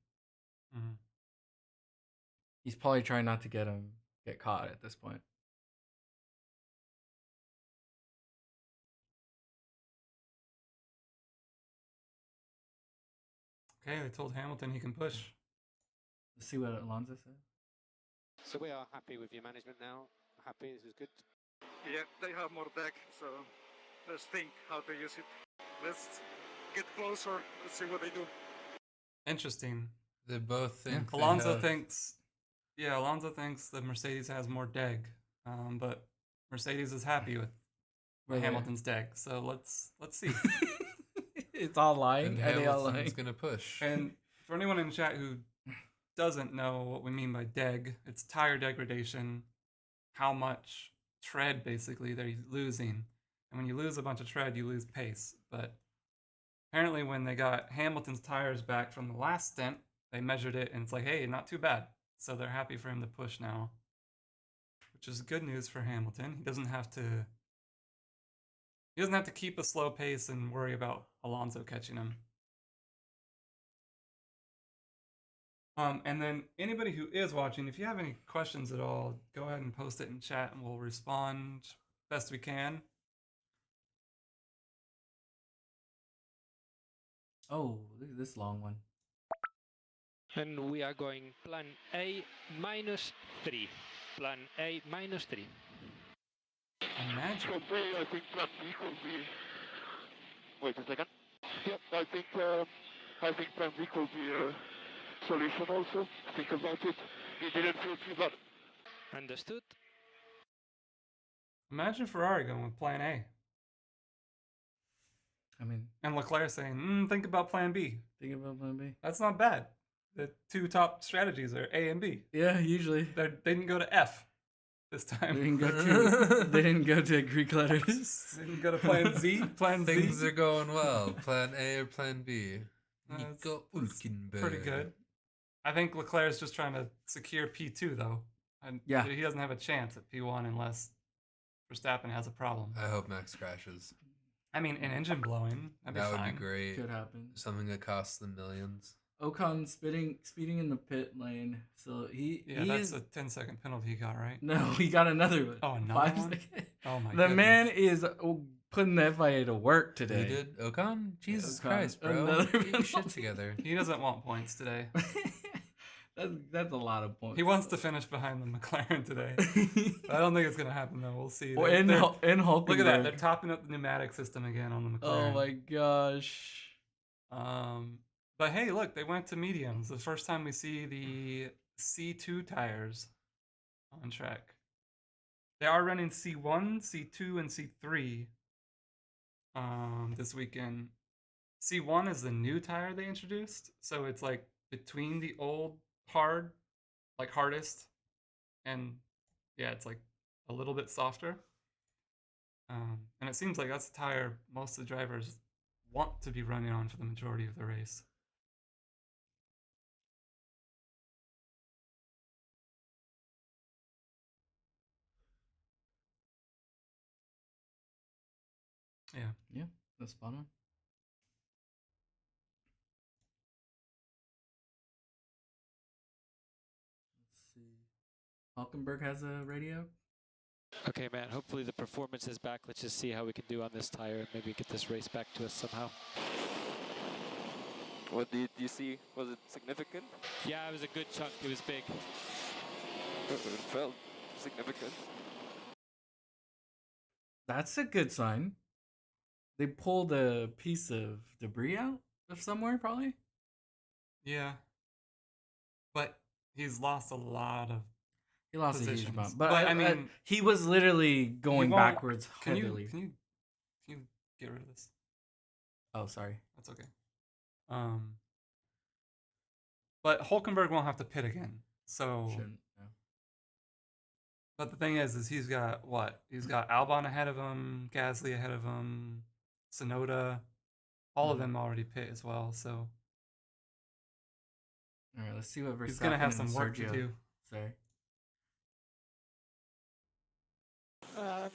Mm-hmm. He's probably trying not to get caught at this point. Okay, they told Hamilton he can push. Let's see what Alonso said. So we are happy with your management now. Happy, this is good. Yeah, they have more deck, so let's think how to use it. Let's get closer. Let's see what they do. Interesting. They both think. Alonso thinks the Mercedes has more deg, but Mercedes is happy with Hamilton's deg. So let's see. It's all lying. And Hamilton's gonna push. And for anyone in chat who doesn't know what we mean by deg, it's tire degradation. How much tread basically they're losing, and when you lose a bunch of tread, you lose pace. But apparently, when they got Hamilton's tires back from the last stint, they measured it, and it's like, hey, not too bad. So they're happy for him to push now, which is good news for Hamilton. He doesn't have to keep a slow pace and worry about Alonso catching him. And then anybody who is watching, if you have any questions at all, go ahead and post it in chat and we'll respond best we can. Oh, look at this long one. And we are going plan A -3. Plan A -3. Imagine. I think plan B could be. Wait a second. Yep, I think plan B could be a solution also. Think about it. It didn't feel too bad. Understood. Imagine Ferrari going with plan A. I mean, and Leclerc saying, think about plan B. Think about plan B. That's not bad. The 2 top strategies are A and B. Yeah, usually. They didn't go to F this time. They didn't go to Greek letters. They didn't go to plan Z. Plan Z. Things are going well. Plan A or plan B. Nico Hulkenberg. Pretty good. I think Leclerc's just trying to secure P2 though. And yeah. He doesn't have a chance at P1 unless Verstappen has a problem. I hope Max crashes. I mean, an engine blowing. That would be great. Could happen. Something that costs them millions. Ocon speeding in the pit lane. So that's a 10-second penalty he got, right? No, he got another one. Oh, another one? Oh my god. The man is putting the FIA to work today. He did? Ocon? Jesus Ocon. Christ, bro. Get your shit together. He doesn't want points today. That's a lot of points. He wants to finish behind the McLaren today. I don't think it's going to happen, though. We'll see. Well, in Hulkenberg. Look at that. They're topping up the pneumatic system again on the McLaren. Oh, my gosh. But hey, look, they went to mediums. The first time we see the C2 tires on track. They are running C1, C2, and C3 this weekend. C1 is the new tire they introduced. So it's like between the old hardest, and yeah, it's like a little bit softer. And it seems like that's the tire most of the drivers want to be running on for the majority of the race. Yeah, that's spot on. Hulkenberg has a radio. Okay, man. Hopefully the performance is back. Let's just see how we can do on this tire and maybe get this race back to us somehow. What did you see? Was it significant? Yeah, it was a good chunk. It was big. It felt significant. That's a good sign. They pulled a piece of debris out of somewhere, probably. Yeah. But he's lost a lot of He lost positions. a huge amount. But I mean, he was literally going backwards heavily. Can you get rid of this? Oh, sorry. That's okay. But Hulkenberg won't have to pit again. So. Shouldn't. No. But the thing is he's got what? He's got Albon ahead of him, Gasly ahead of him, Sonoda, all of them already pit as well. So. All right, let's see what Verstappen he's gonna have some and work Sergio to do. say.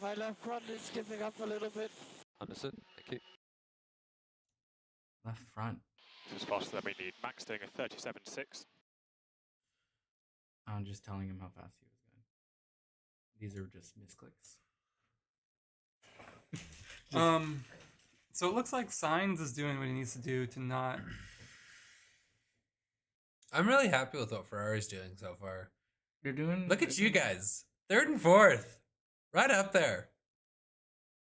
My left front is giving up a little bit. Understood. Thank you. Left front. This is faster than we need. Max doing a 37.6. I'm just telling him how fast he was going. These are just misclicks. So it looks like Sainz is doing what he needs to do to not. I'm really happy with what Ferrari's doing so far. They're doing. Look at you guys, 3rd and 4th, right up there.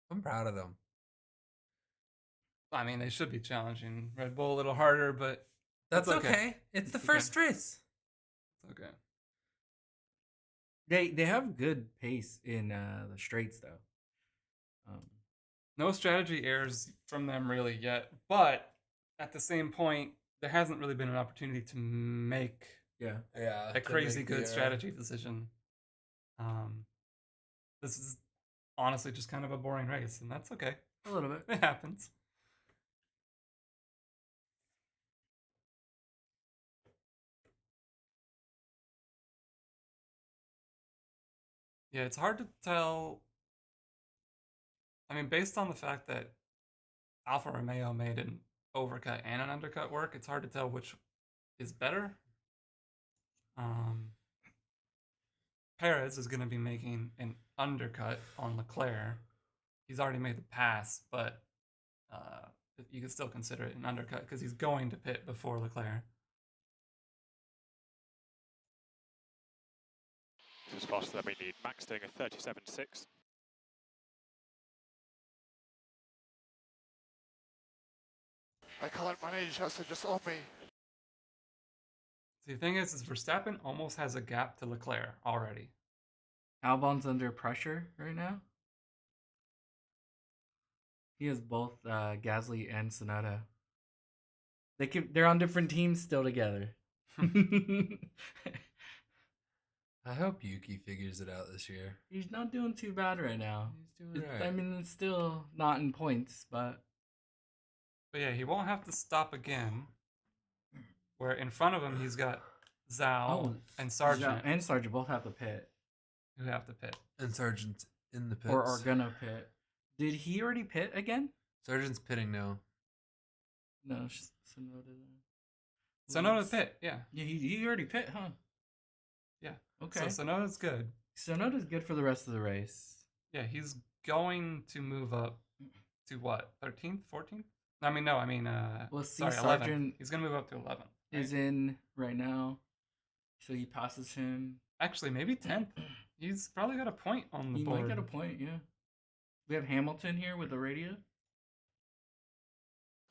I'm proud of them. I mean, they should be challenging Red Bull a little harder, but that's okay. It's the first race. It's okay. They have good pace in the straights though. No strategy errors from them really yet, but at the same point, there hasn't really been an opportunity to make a crazy good strategy decision. This is honestly just kind of a boring race, and that's okay. A little bit. It happens. Yeah, it's hard to tell. I mean, based on the fact that Alfa Romeo made an overcut and an undercut work, it's hard to tell which is better. Perez is going to be making an undercut on Leclerc. He's already made the pass, but you can still consider it an undercut because he's going to pit before Leclerc. This is faster than we need. Max doing a 37.6. I can't manage, has to just on me. See, the thing is Verstappen almost has a gap to Leclerc already. Albon's under pressure right now. He has both Gasly and Sonoda. They're on different teams still together. I hope Yuki figures it out this year. He's not doing too bad right now. He's doing right. I mean, it's still not in points, but yeah, he won't have to stop again. Where in front of him, he's got Zhao and Sargent. Zhao and Sargent both have to pit. Who have to pit. And Sargent's in the pits. Or are gonna pit. Did he already pit again? Sargent's pitting now. No, Sonoda. Sonoda pit, yeah. Yeah, he already pit, huh? Yeah. Okay. So Sonoda's good. Sonoda's good for the rest of the race. Yeah, he's going to move up to what? 13th? 14th? I mean, 11th. Sargent He's going to move up to 11th. Right? Is in right now. So he passes him. Actually, maybe 10th. He's probably got a point on the board. He might get a point, yeah. We have Hamilton here with the radio.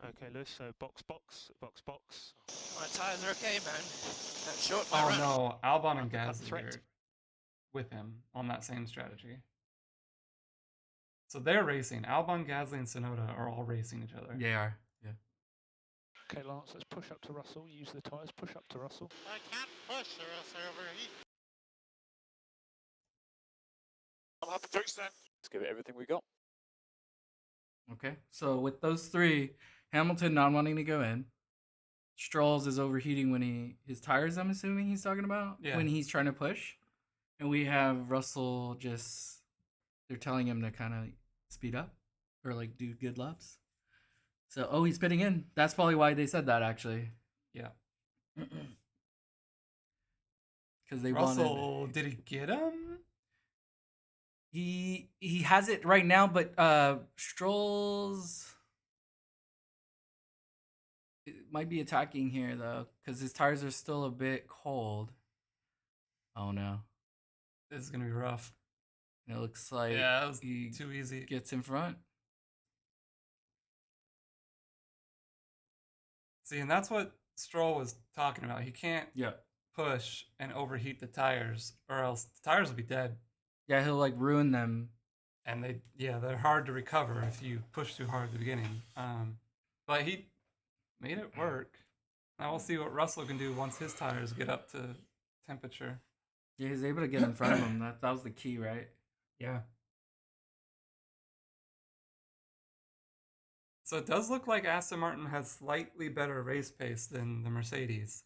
Okay, Lewis, so box. My tires are okay, man. That's short. No, Albon and Gasly are with him on that same strategy. So they're racing. Albon, Gasly, and Sonoda are all racing each other. They are, yeah. Okay, Lance, let's push up to Russell. Use the tyres. Push up to Russell. I can't push or else I overheat. I'll have to fix that. Let's give it everything we got. Okay, so with those three, Hamilton not wanting to go in, Strolls is overheating when his tires, I'm assuming he's talking about, when he's trying to push, and we have Russell they're telling him to kind of speed up or like do good laps. So, he's pitting in. That's probably why they said that, actually. Yeah. because they Russell, wanted. did he get him? He has it right now, but Stroll's might be attacking here though, because his tires are still a bit cold. Oh no, This is gonna be rough. it looks like Yeah, that was he too easy. gets in front. See, and that's what Stroll was talking about. He can't push and overheat the tires, or else the tires will be dead. Yeah, he'll like ruin them. And they're hard to recover if you push too hard at the beginning. But he made it work. Now we'll see what Russell can do once his tires get up to temperature. Yeah, he's able to get in front of him. That was the key, right? Yeah. So it does look like Aston Martin has slightly better race pace than the Mercedes.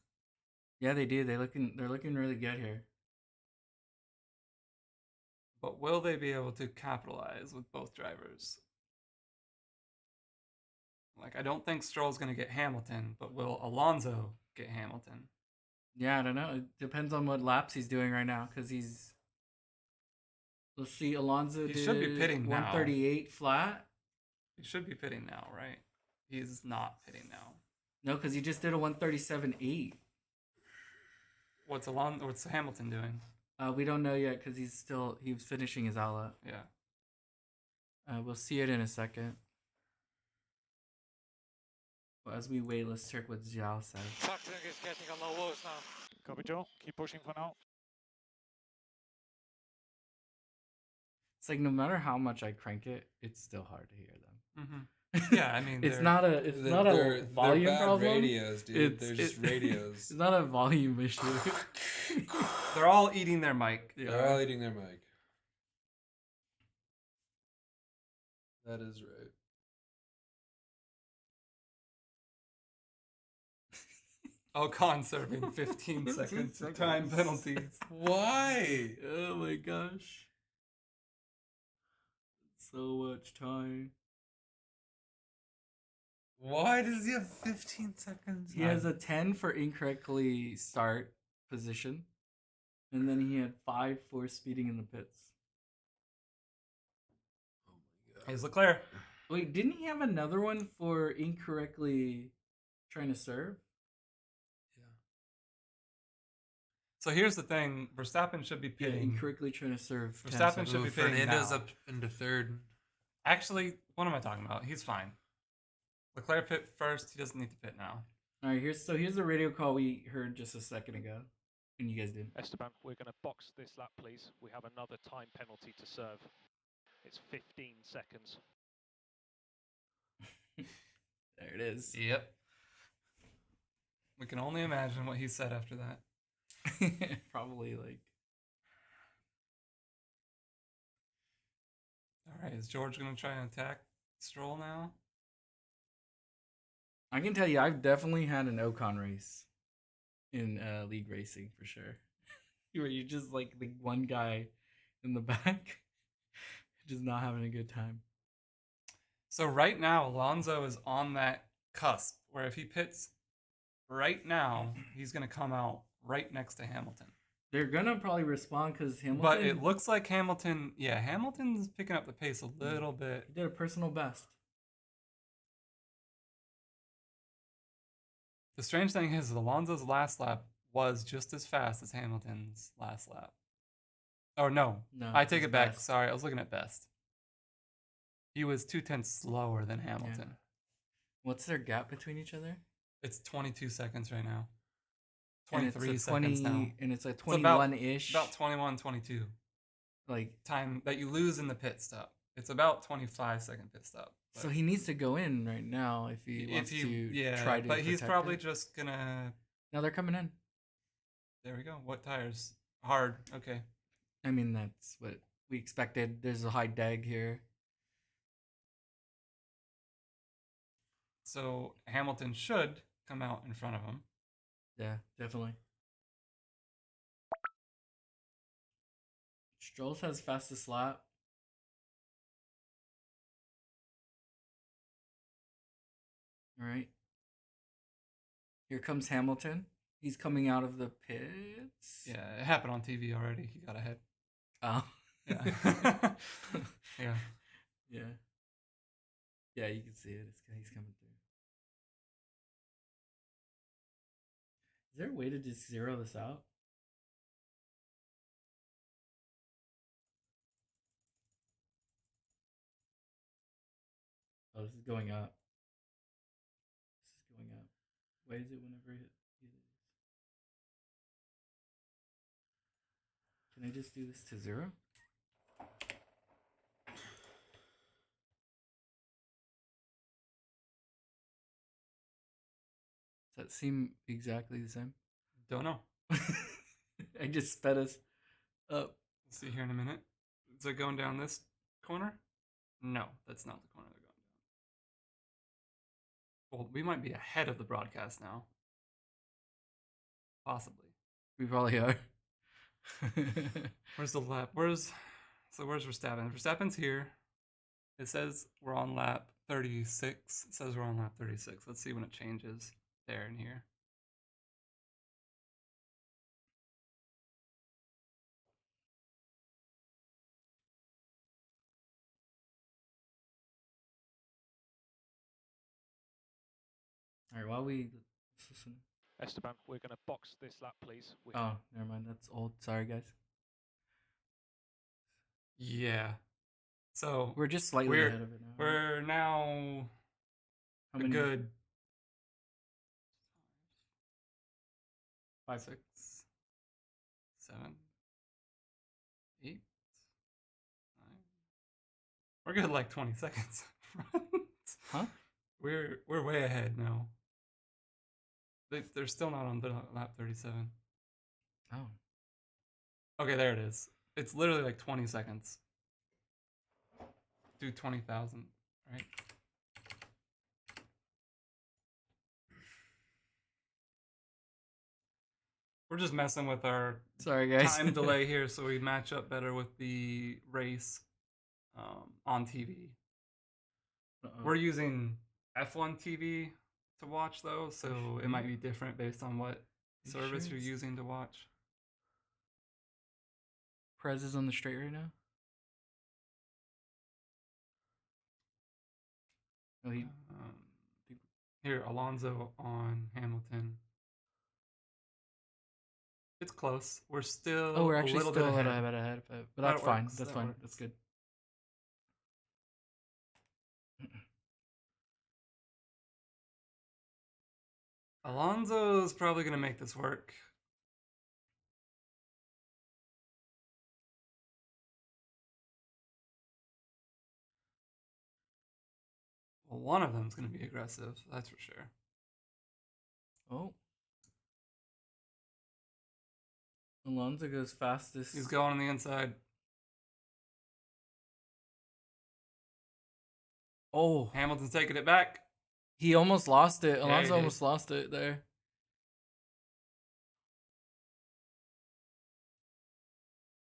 Yeah, they do. They're looking really good here. But will they be able to capitalize with both drivers? Like, I don't think Stroll's going to get Hamilton, but will Alonso get Hamilton? Yeah, I don't know. It depends on what laps he's doing right now, because he's. Let's see, Alonso He should be pitting now. 138 flat. He should be pitting now, right? He's not pitting now. No, because he just did a 137.8. What's Hamilton doing? We don't know yet because he was finishing his outlet. Yeah. We'll see it in a second. But as we wait, let's check what Zhao says. Factoring is getting on low walls now. Copy, Joe. Keep pushing for now. It's like no matter how much I crank it, it's still hard to hear them. Mm-hmm. Yeah, I mean, it's not a volume they're bad problem. Radios, dude. They're just radios. It's not a volume issue. They're all eating their mic. They're all eating their mic. That is right. Ocon serving 15 seconds of time penalties. Why? Oh my gosh. So much time. Why does he have 15 seconds? He has a 10 for incorrectly start position. And then he had 5 for speeding in the pits. Oh my god. Here's Leclerc. Wait, didn't he have another one for incorrectly trying to serve? So here's the thing: Verstappen should be pitting. Yeah, incorrectly trying to serve. Verstappen should be pitting Fernando's now. up into third. Actually, what am I talking about? He's fine. Leclerc pit first. He doesn't need to pit now. All right, here's the radio call we heard just a second ago, and you guys did. Esteban, we're going to box this lap, please. We have another time penalty to serve. It's 15 seconds. There it is. Yep. We can only imagine what he said after that. Probably like. All right, is George going to try and attack Stroll now? I can tell you, I've definitely had an Ocon race in league racing for sure. Where you're just like the one guy in the back, just not having a good time. So right now, Alonso is on that cusp where if he pits right now, he's going to come out right next to Hamilton. They're gonna probably respond because Hamilton. But it looks like Hamilton's picking up the pace a little bit. He did a personal best. The strange thing is, Alonso's last lap was just as fast as Hamilton's last lap. Oh no, I take it back. Best. Sorry, I was looking at best. He was 0.2 slower than Hamilton. Yeah. What's their gap between each other? It's 22 seconds right now. And it's 23 a seconds now. And it's like 21-ish. About 21, 22. Like time that you lose in the pit stop. It's about 25-second pit stop. So he needs to go in right now if he wants to try to. But he's probably it. just gonna. Now they're coming in. There we go. What tires? Hard. Okay. I mean, that's what we expected. There's a high dag here. So Hamilton should come out in front of him. Yeah, definitely. Stroll has fastest lap. All right. Here comes Hamilton. He's coming out of the pits. Yeah, it happened on TV already. He got ahead. Oh. Yeah. Yeah. Yeah. Yeah, you can see it. He's coming through. Is there a way to just zero this out? Oh, this is going up. This is going up. Why is it whenever it is? Can I just do this to 0? Does that seem exactly the same? Don't know. I just sped us up. Let's see here in a minute. Is it going down this corner? No, that's not the corner they're going down. Well, we might be ahead of the broadcast now. Possibly. We probably are. Where's the lap? Where's Verstappen? Verstappen's here. It says we're on lap 36. It says we're on lap 36. Let's see when it changes there and here. All right, while we listen. Esteban, we're going to box this lap, please. Oh, never mind. That's old. Sorry, guys. Yeah. So we're just slightly ahead of it now. We're now How many? Good 5, 6, 7, 8, 9. We're good like 20 seconds. Huh? We're way ahead now. They're still not on lap 37. Oh. Okay, there it is. It's literally like 20 seconds. Do 20,000, right? We're just messing with our guys. time delay here so we match up better with the race on TV. We're using F1 TV to watch though, so it might be different based on what service you're using to watch. Perez is on the straight right now. Oh, here, Alonso on Hamilton. It's close. We're still. Oh, we're actually a little still bit a little bit ahead, but that's fine. That's fine. That's good. Alonso's probably going to make this work. Well, one of them's going to be aggressive, that's for sure. Oh. Alonso goes fastest. He's going on the inside. Oh. Hamilton's taking it back. He almost lost it. Yeah, Alonso almost lost it there.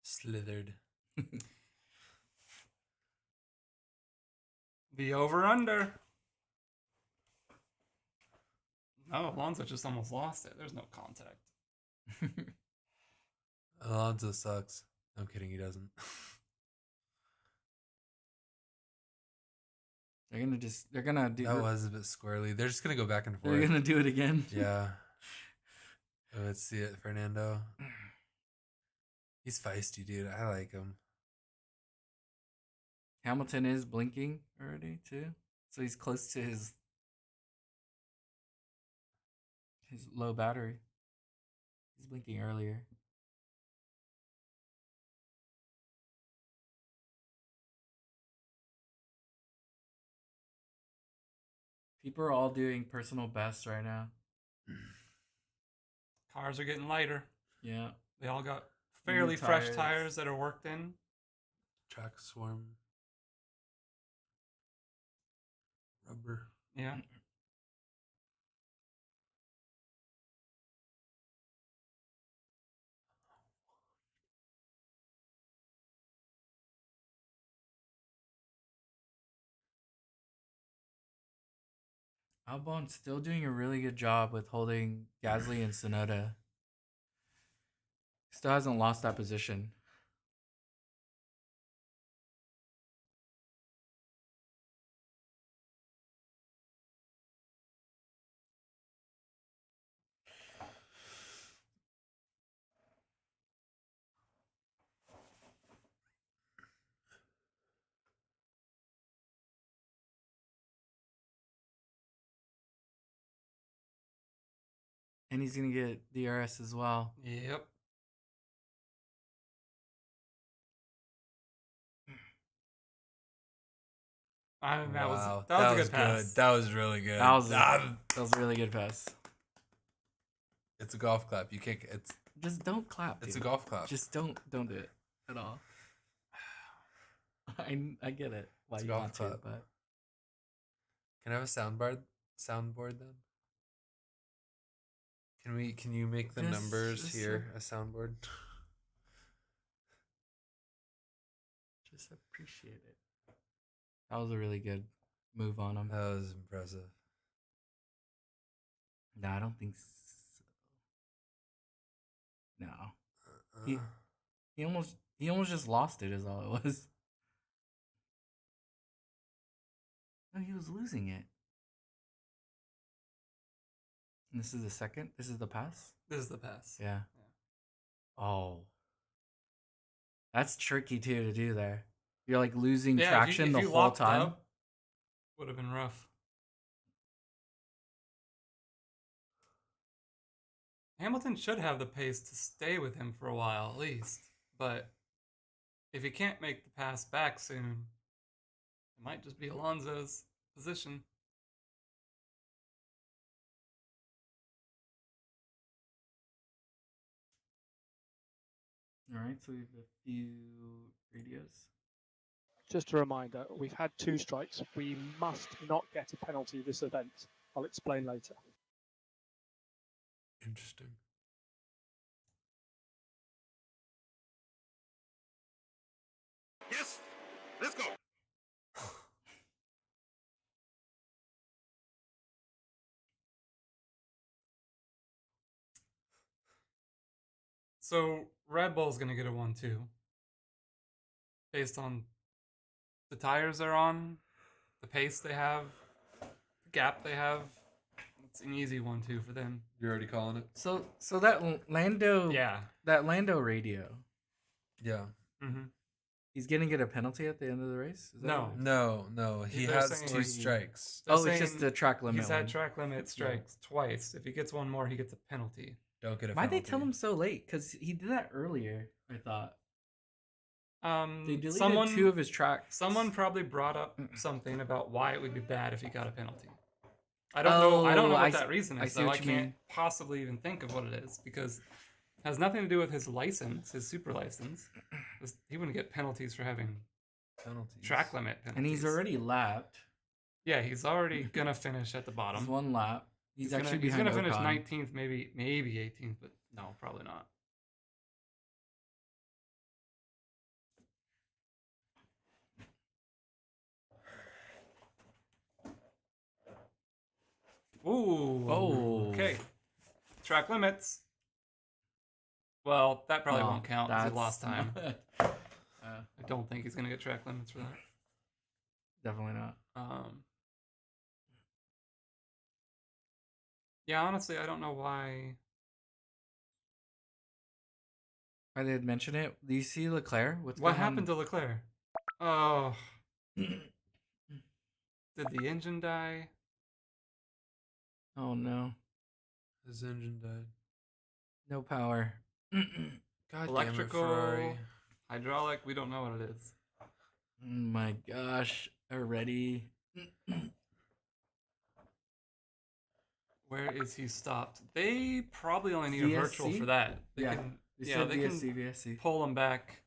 Slithered. The over-under. No, Alonso just almost lost it. There's no contact. Alonso sucks. I'm kidding, he doesn't. They're gonna do that was a bit squirrely. They're just gonna go back and forth. They're gonna do it again. Yeah. Oh, let's see it, Fernando. He's feisty, dude. I like him. Hamilton is blinking already too, so he's close to his low battery. He's blinking earlier. People are all doing personal bests right now. Cars are getting lighter. Yeah. They all got fairly fresh tires that are worked in. Track swarm. Rubber. Yeah. Albon's still doing a really good job with holding Gasly and Tsunoda. Still hasn't lost that position. And he's going to get DRS as well. Yep. That was a good pass. That was really good. That was a really good pass. It's a golf clap. You can't. It's just don't clap. It's dude. a golf clap. Just don't do it at all. I get it. Why It's you golf want clap. to, but Can I have a soundboard then? Can you make the numbers here a soundboard? Just appreciate it. That was a really good move on him. That was impressive. No, I don't think so. No. He almost just lost it is all it was. No, he was losing it. And this is the second? This is the pass? This is the pass. Yeah. Oh. That's tricky too to do there. You're like losing traction the whole time. Would have been rough. Hamilton should have the pace to stay with him for a while at least. But if he can't make the pass back soon, it might just be Alonso's position. All right, so we have a few radios. Just a reminder, we've had 2 strikes. We must not get a penalty this event. I'll explain later. Interesting. Yes, let's go. So Red Bull's going to get a 1-2. Based on the tires they're on, the pace they have, the gap they have. It's an easy 1-2 for them. You're already calling it? So that Lando radio. Yeah. Mm-hmm. He's gonna get a penalty at the end of the race? Is that No. No. He has 2 strikes. Oh, it's just the track limit. He's had track limit strikes twice. If he gets one more, he gets a penalty. Don't get a Why'd penalty. they tell him so late? Because he did that earlier, I thought. They deleted someone, 2 of his tracks. Someone probably brought up something about why it would be bad if he got a penalty. I don't know what that reason is, though. I can't possibly even think of what it is because it has nothing to do with his license, his super license. He wouldn't get penalties for having track limit penalties. And he's already lapped. Yeah, he's already gonna finish at the bottom. He's 1 lap. He's actually he's gonna finish Ocon. 19th, maybe 18th, but no, probably not. Ooh. Oh. Okay. Track limits. Well, that probably won't count because he lost time. I don't think he's going to get track limits for that. Definitely not. Yeah, honestly, I don't know why. Why they had mentioned it? Do you see Leclerc? What happened to Leclerc? Oh. Did the engine die? Oh, no. His engine died. No power. God Electrical, damn it, Ferrari. hydraulic, we don't know what it is. Oh my gosh. Already. Where is he stopped? They probably only need a virtual for that. They can, they can pull him back.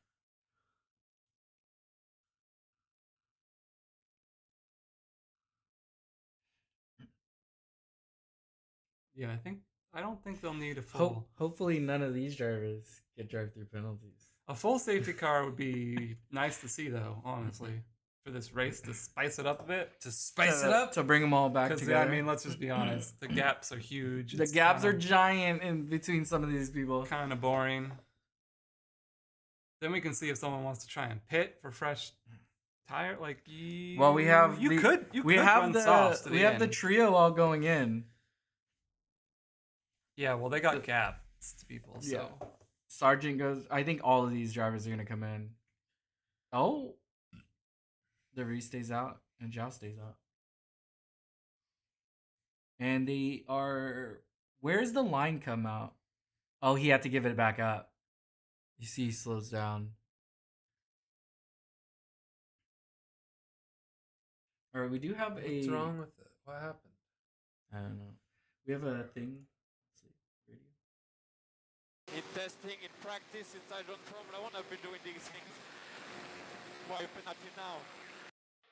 Yeah, I don't think they'll need a full. Hopefully none of these drivers get drive-through penalties. A full safety car would be nice to see, though, honestly. for this race to spice it up a bit. To spice it up? To bring them all back Because, together. I mean, let's just be honest. The gaps are huge. The gaps are giant in between some of these people. Kind of boring. Then we can see if someone wants to try and pit for fresh tire. Like, well, we have you could we have run the softs to we the have the end. trio all going in. Yeah, well, they got gaps to people. So. Yeah. Sargent goes. I think all of these drivers are gonna come in. Oh, the Reese stays out and Zhao stays out. And they are. Where's the line come out? Oh, he had to give it back up. You see, he slows down. All right, we do have What's wrong with it? What happened? I don't know. We have a thing. In testing, in practice, inside on Formula 1, I've been doing these things. Why penalty now?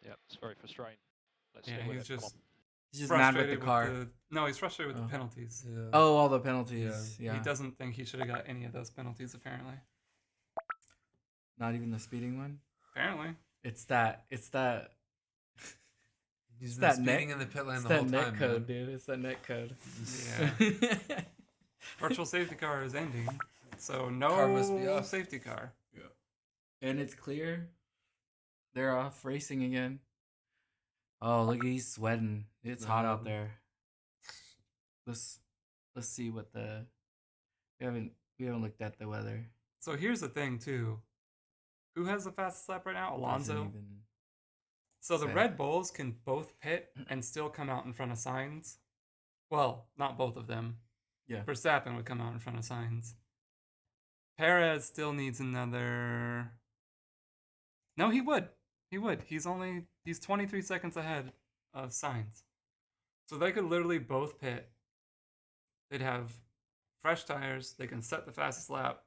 Yeah, it's very frustrating. Let's Yeah, stay with he's it. Come just on. He's just mad with the frustrated car. No, he's frustrated with the penalties. Yeah. Oh, all the penalties. Yeah. He doesn't think he should have got any of those penalties, apparently. Not even the speeding one? Apparently. It's that. He's It's been that speeding net, in the pit lane it's the that whole net time, code, man. dude. It's that net code. Yeah. Virtual safety car is ending, so no Car must be off. safety car. Yeah. And it's clear. They're off racing again. Oh, look, he's sweating. It's hot out there. Let's see what the we haven't looked at the weather. So here's the thing too. Who has the fastest lap right now? Alonso. Doesn't even So the say. Red Bulls can both pit and still come out in front of Sainz. Well, not both of them. Yeah. Verstappen would come out in front of Sainz. Perez still needs another. No, he would. He would. He's 23 seconds ahead of Sainz. So they could literally both pit. They'd have fresh tires. They can set the fastest lap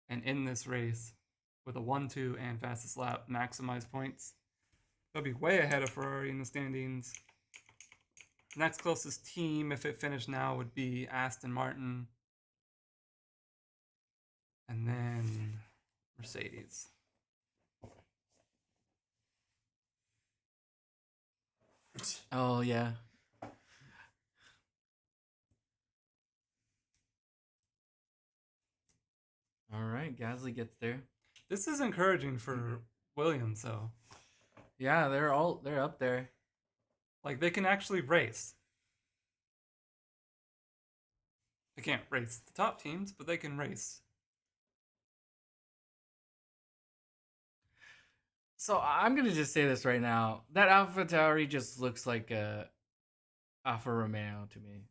and end this race with a 1-2 and fastest lap, maximize points. They'll be way ahead of Ferrari in the standings. Next closest team, if it finished now, would be Aston Martin. And then Mercedes. Oh yeah. All right, Gasly gets there. This is encouraging for Williams, though. Yeah, they're up there. Like, they can actually race. They can't race the top teams, but they can race. So I'm gonna just say this right now. That Alpha Tauri just looks like a Alfa Romeo to me.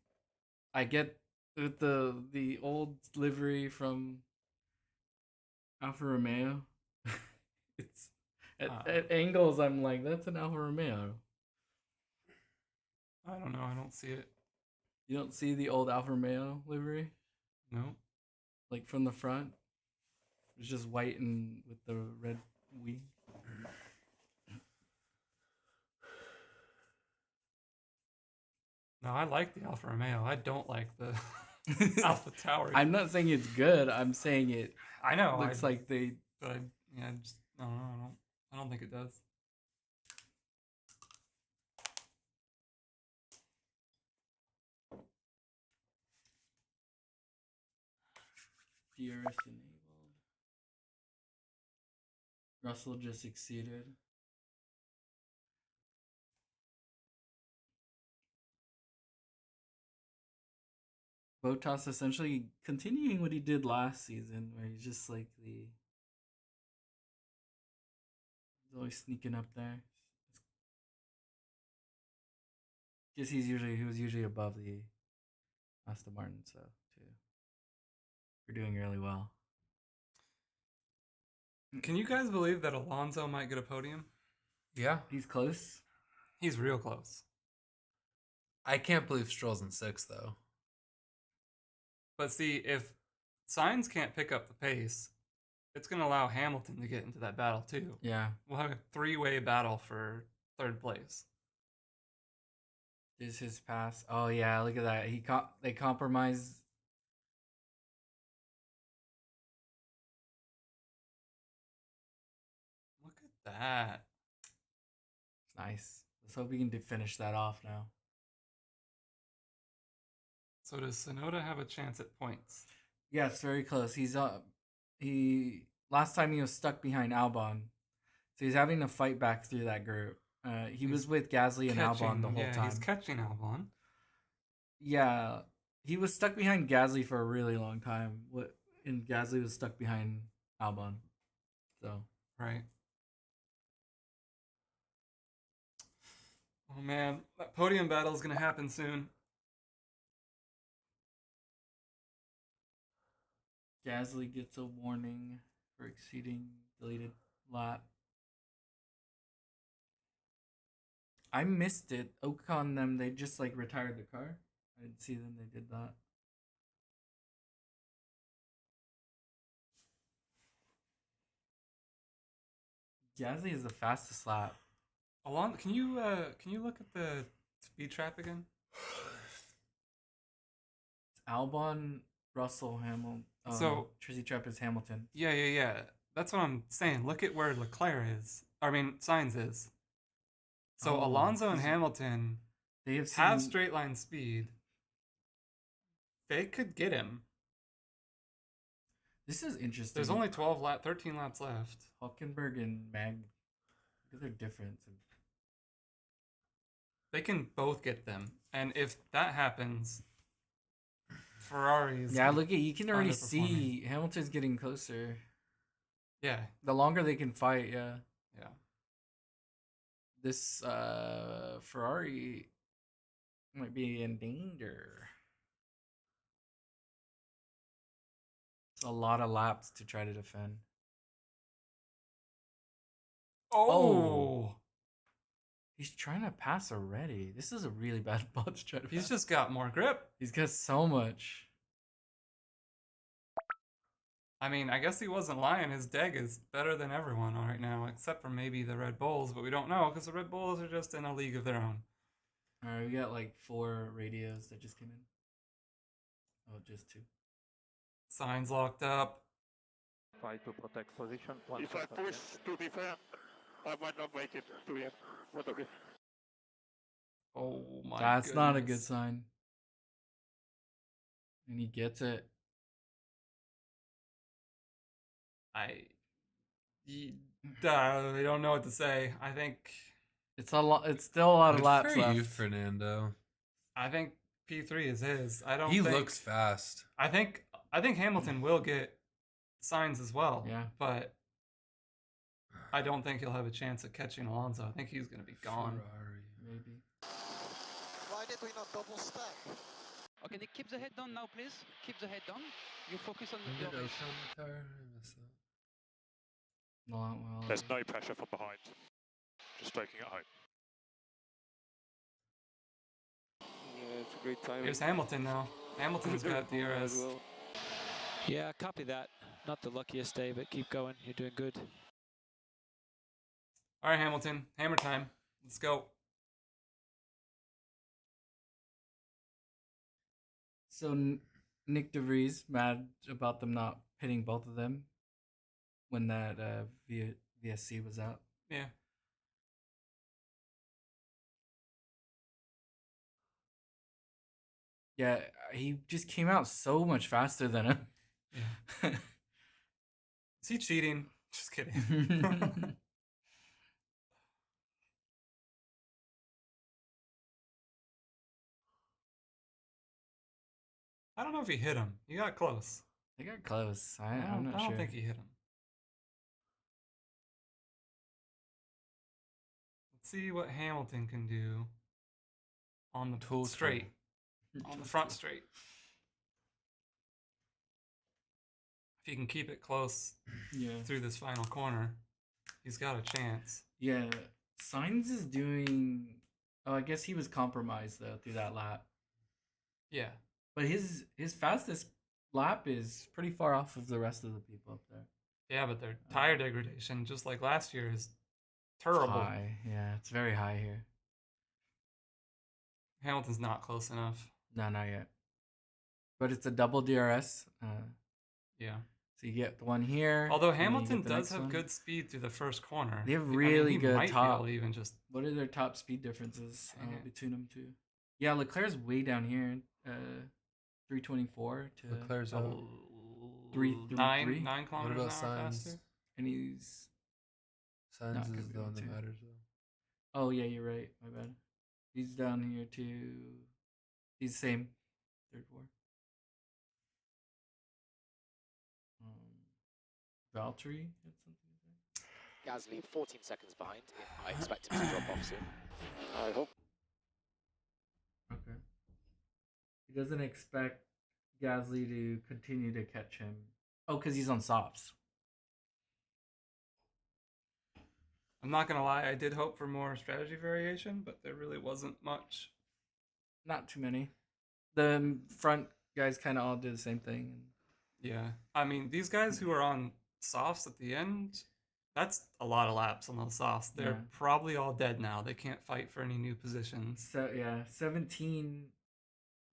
I get with the old livery from Alfa Romeo. It's at angles. I'm like, that's an Alfa Romeo. I don't know. I don't see it. You don't see the old Alfa Romeo livery? No. Like from the front? It's just white and with the red wing. No, I like the Alfa Romeo. I don't like the Alpha Tauri. I'm not saying it's good. I'm saying it. I know. Looks like they. But I just I don't know. I don't think it does. DRS enabled. Russell just exceeded. Bottas essentially continuing what he did last season, where he's just like he's always sneaking up there. Just he was usually above the Aston Martin, so too. We're doing really well. Can you guys believe that Alonso might get a podium? Yeah. He's close. He's real close. I can't believe Stroll's in 6th, though. But see, if Sainz can't pick up the pace, it's going to allow Hamilton to get into that battle too. Yeah. We'll have a three-way battle for 3rd place. Is his pass? Oh yeah, look at that. They compromise. Look at that. Nice. Let's hope we can finish that off now. So does Sonoda have a chance at points? Yeah, it's very close. He's last time he was stuck behind Albon, so he's having to fight back through that group. He was with Gasly and Albon the whole time. He's catching Albon. Yeah, he was stuck behind Gasly for a really long time. And Gasly was stuck behind Albon. So right. Oh man, that podium battle is gonna happen soon. Gasly gets a warning for exceeding deleted lap. I missed it. Ocon them, they just like retired the car. I didn't see them, they did that. Gasly is the fastest lap. Alon, can you look at the speed trap again? It's Albon, Russell, Hamilton. So Trizzy Trap is Hamilton. Yeah. That's what I'm saying. Look at where Leclerc is. I mean, Sainz is. So Alonso and Hamilton, they have straight line speed. They could get him. This is interesting. There's only 13 laps left. Hulkenberg and Mag, look at their difference. They can both get them, and if that happens, Ferrari's look at you can already see Hamilton's getting closer. Yeah, the longer they can fight, yeah. This Ferrari might be in danger. It's a lot of laps to try to defend. Oh. He's trying to pass already. This is a really bad spot to try to pass. He's just got more grip. He's got so much. I mean, I guess he wasn't lying. His deg is better than everyone right now, except for maybe the Red Bulls, but we don't know because the Red Bulls are just in a league of their own. Alright, we got like 4 radios that just came in. Oh, just 2. Signs locked up. Try to protect position. If I push to defend, I might not make it to the end. What okay? Oh my That's goodness. not a good sign. And he gets it. I don't know what to say. I think it's a lot. It's still a lot of laps for left. you, Fernando. I think P3 is his. He looks fast. I think Hamilton will get signs as well. Yeah. But I don't think he'll have a chance at catching Alonso. I think he's going to be gone. Ferrari, maybe. Why did we not double stack? Okay, Nick, keep the head down now, please. Keep the head down. You focus on When your did race. Ocon retire? I missed that. Well, there's no pressure from behind. Just braking at home. Yeah, it's a great time. Here's Hamilton now. Hamilton's got DRS. Well. Yeah, copy that. Not the luckiest day, but keep going. You're doing good. All right, Hamilton. Hammer time. Let's go. So Nick DeVries mad about them not pitting both of them when that VSC was out. Yeah. Yeah, he just came out so much faster than him. Yeah. Is he cheating? Just kidding. I don't know if he hit him. He got close. They got close. I'm not I don't sure. think he hit him. Let's see what Hamilton can do on the Tool straight. On the front straight. If he can keep it close through this final corner, he's got a chance. Yeah, Sainz is doing... Oh, I guess he was compromised, though, through that lap. Yeah. But his fastest lap is pretty far off of the rest of the people up there. Yeah, but their tire degradation, just like last year, is terrible. High. Yeah, it's very high here. Hamilton's not close enough. No, not yet. But it's a double DRS. Yeah. So So you get the one here. Although and then you Hamilton get the does next have one. good speed through the first corner. They have I mean, really he good might be top. able to even just. What are their top speed differences Hang it. between them two? Yeah, Leclerc's way down here. 324 to Leclerc's Oh, out. 333. 9 What kilometers about an hour Sainz? faster. And he's Sainz not is gonna the be one able that to. matters though. Oh yeah, you're right. My bad. He's down here too. He's the same. 34. Valtteri had something to say. Gasly 14 seconds behind. I expect him to drop off soon. I hope. Okay. He doesn't expect Gasly to continue to catch him. Oh, because he's on softs. I'm not gonna lie, I did hope for more strategy variation, but there really wasn't much. Not too many. The front guys kind of all did the same thing. Yeah, I mean, these guys who are on softs at the end, that's a lot of laps on those softs. They're Yeah. probably all dead now. They can't fight for any new positions. So yeah, 17.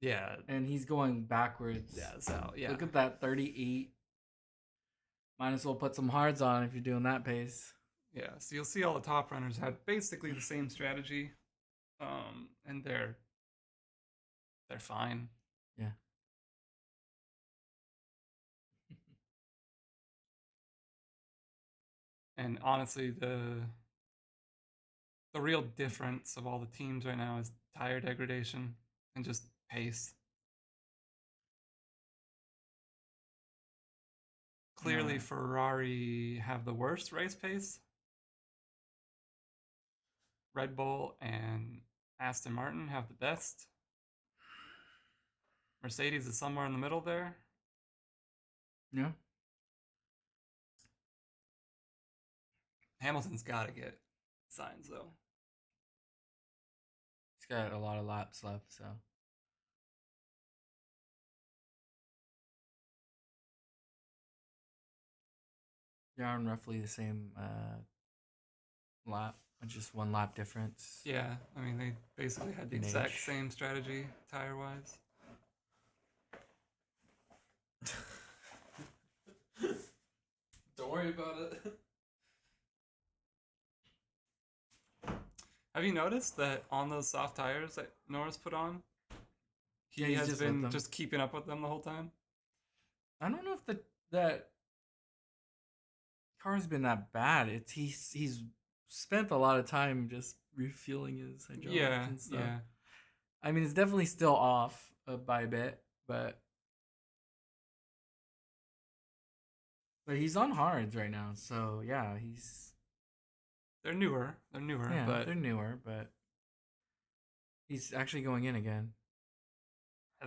Yeah, And he's going backwards. yeah, so yeah. Look at that 38. Might as well put some hards on if you're doing that pace. Yeah, so you'll see all the top runners have basically the same strategy, and they're fine. Yeah. And honestly, the real difference of all the teams right now is tire degradation and just pace. Clearly, Yeah. Ferrari have the worst race pace. Red Bull and Aston Martin have the best. Mercedes is somewhere in the middle there. Yeah. Hamilton's got to get signs, though. He's got a lot of laps left, so. They're on roughly the same lap, just one lap difference. Yeah, I mean, they basically had the In exact age. same strategy, tire-wise. Don't worry about it. Have you noticed that on those soft tires that Norris put on, he Yeah, he's has just with been them. just keeping up with them the whole time? I don't know if that car's been that bad. It's he's spent a lot of time just refueling his hydraulics Yeah, and stuff. yeah. I mean, it's definitely still off by a bit, but he's on hards right now. So yeah, They're newer. yeah, but they're newer, but he's actually going in again.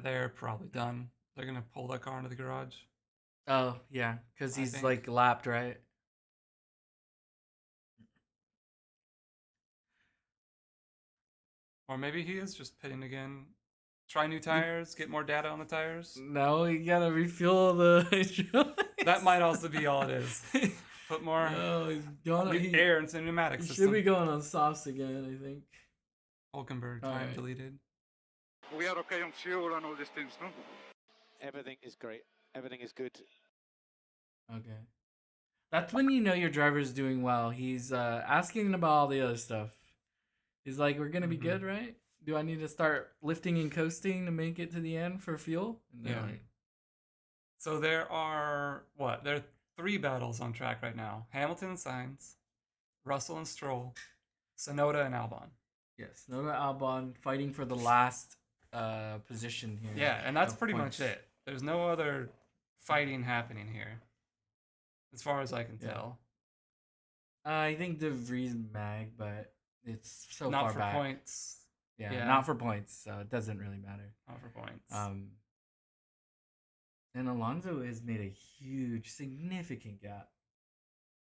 they're probably done. They're gonna pull that car into the garage. Oh yeah, because I he's think. like lapped, right? Or maybe he is just pitting again. Try new tires, get more data on the tires. No, you gotta refuel the hydraulics. That might also be all it is. Put more No, he's going air into the pneumatic He system. should be going on softs again, I think. Hulkenberg, All time right. deleted. We are okay on fuel and all these things, no? Everything is great. Everything is good. Okay. That's when you know your driver's doing well. He's asking about all the other stuff. He's like, we're going to be good, right? Do I need to start lifting and coasting to make it to the end for fuel? And they're Yeah. like, So there are There are 3 battles on track right now: Hamilton and Sainz, Russell and Stroll, Sonoda and Albon. yes, Noda Albon fighting for the last position here. Yeah, and that's of pretty points. much it. There's no other fighting happening here, as far as I can Yeah. tell. I think De Vries mag, but it's so Not far for back. points. Yeah, Yeah. not for points, so it doesn't really matter. Not for points. And Alonso has made a huge, significant gap.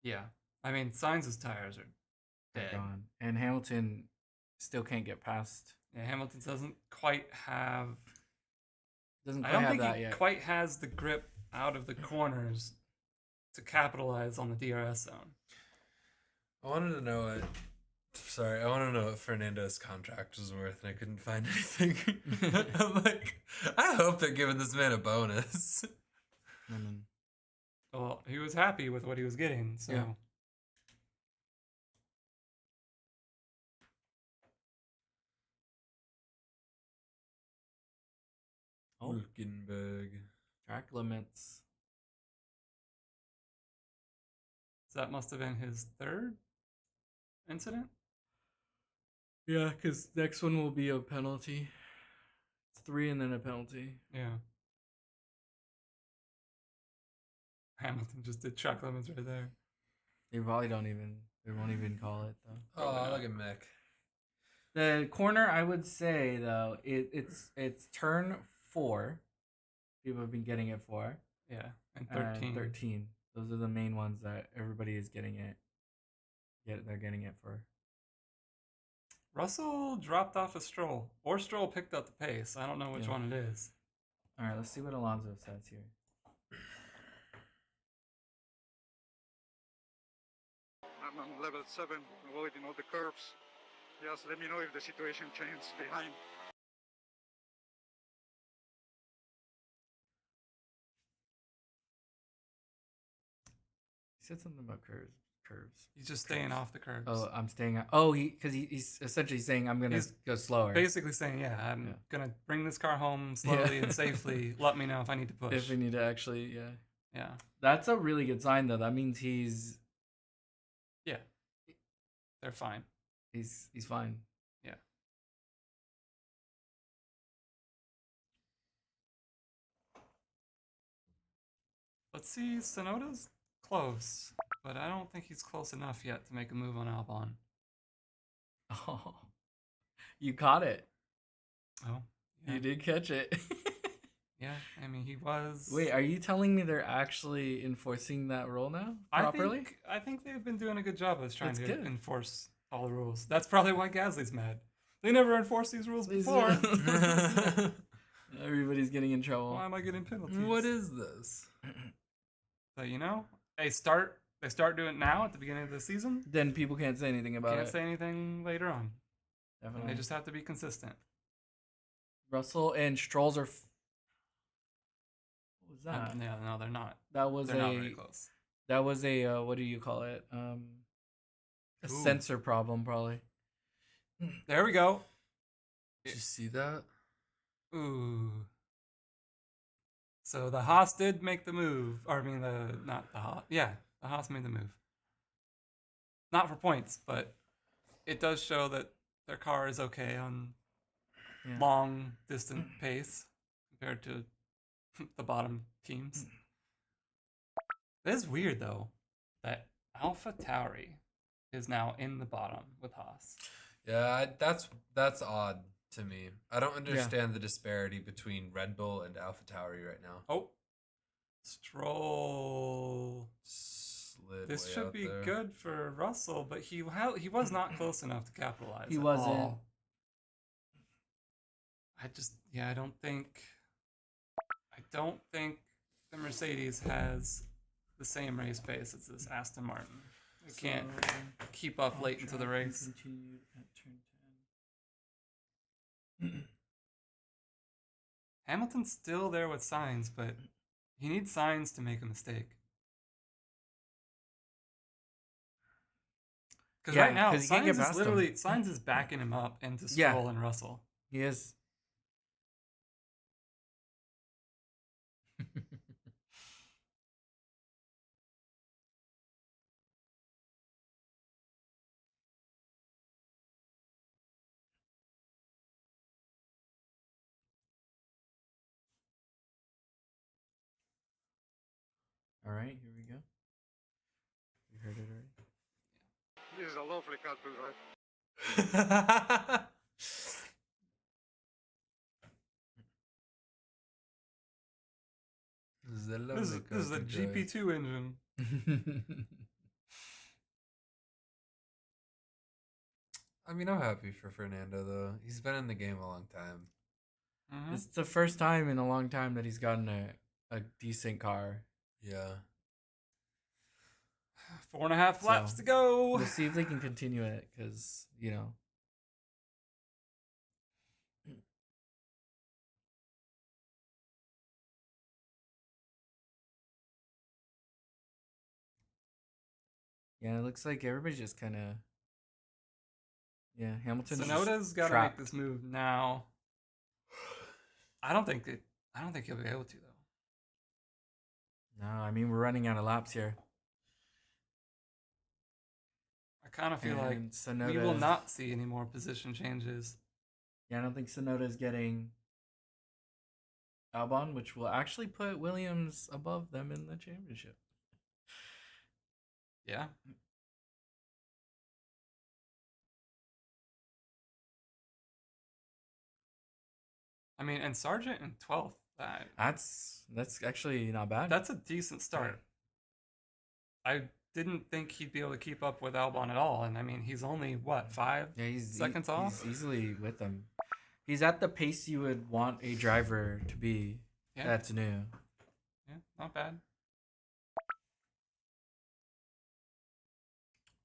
Yeah, I mean, Sainz's tires are They're dead. gone. And Hamilton still can't get past. Yeah, Hamilton doesn't quite have. Doesn't I quite don't have think that he yet. quite has the grip out of the corners to capitalize on the DRS zone. I wanted to know what. Sorry, I want to know what Fernando's contract was worth, and I couldn't find anything. I'm like, I hope they're giving this man a bonus. Well, he was happy with what he was getting, so. Yeah. Oh, Hulkenberg. track limits. So that must have been his third incident? Yeah, because next one will be a penalty. It's 3 and then a penalty. Yeah. Hamilton just did track limits right there. They probably won't even call it though. Oh, look at Mick. The corner, I would say though, it's turn 4. People have been getting it for. Yeah, and 13. 13. Those are the main ones that everybody is getting it. They're getting it for. Russell dropped off a Stroll, or Stroll picked up the pace. I don't know which one it is. All right, let's see what Alonso says here. I'm on level 7, avoiding all the curves. Just let me know if the situation changes behind. He said something about curves. He's just staying off the curves. Oh, I'm staying. Oh, because he's essentially saying I'm gonna go slower. Basically saying, I'm gonna bring this car home slowly and safely. Let me know if I need to push. If we need to actually, yeah. That's a really good sign, though. That means he's. Yeah. They're fine. He's fine. Yeah. Let's see. Sonoda's close, but I don't think he's close enough yet to make a move on Albon. Oh, you caught it. Oh, yeah. You did catch it. Yeah, I mean, he was. Wait, are you telling me they're actually enforcing that rule now properly? I think they've been doing a good job of trying That's to good. enforce all the rules. That's probably why Gasly's mad. They never enforced these rules before. Everybody's getting in trouble. Why am I getting penalties? What is this? So they start doing it now at the beginning of the season. Then people can't say anything about it. Can't say anything later on. Definitely. They just have to be consistent. Russell and Strolls are. What was that? No, they're not. That was They're not very close. That was a what do you call it? A sensor problem, probably. There we go. Did you see that? Ooh. So the Haas did make the move. Or I mean, not the Haas. Yeah, the Haas made the move. Not for points, but it does show that their car is okay on long distant pace compared to the bottom teams. It is weird though that Alpha Tauri is now in the bottom with Haas. Yeah, that's odd to me. I don't understand the disparity between Red Bull and Alpha Tauri right now. Oh, Stroll slid. This way should out be there. good for Russell, but he was not close enough to capitalize. He at wasn't. all. I don't think the Mercedes has the same race pace as this Aston Martin. It can't keep up late into the race. Continued at turn 10. Hamilton's still there with Sainz, but he needs Sainz to make a mistake. Because right now, Sainz is backing him up into Stroll and Russell. He is. All right, here we go. You heard it already. This is a lovely car to drive. This is a GP2 engine. I mean, I'm happy for Fernando though. He's been in the game a long time. Mm-hmm. It's the first time in a long time that he's gotten a decent car. Yeah. 4.5 laps to go. We'll see if they can continue it, because Yeah, it looks like everybody's just kind of. Yeah, Hamilton's Sonoda's got to make trapped. this move now. I don't think he'll be able to though. No, I mean we're running out of laps here. I kind of feel like And we will Sonoda's- not see any more position changes. Yeah, I don't think Sonoda's getting Albon, which will actually put Williams above them in the championship. Yeah. I mean, and Sargent in 12th. That's actually not bad. That's a decent start. I didn't think he'd be able to keep up with Albon at all, and I mean, he's only what 5 seconds off. He's easily with them. He's at the pace you would want a driver to be. Yeah. That's new. Yeah, not bad.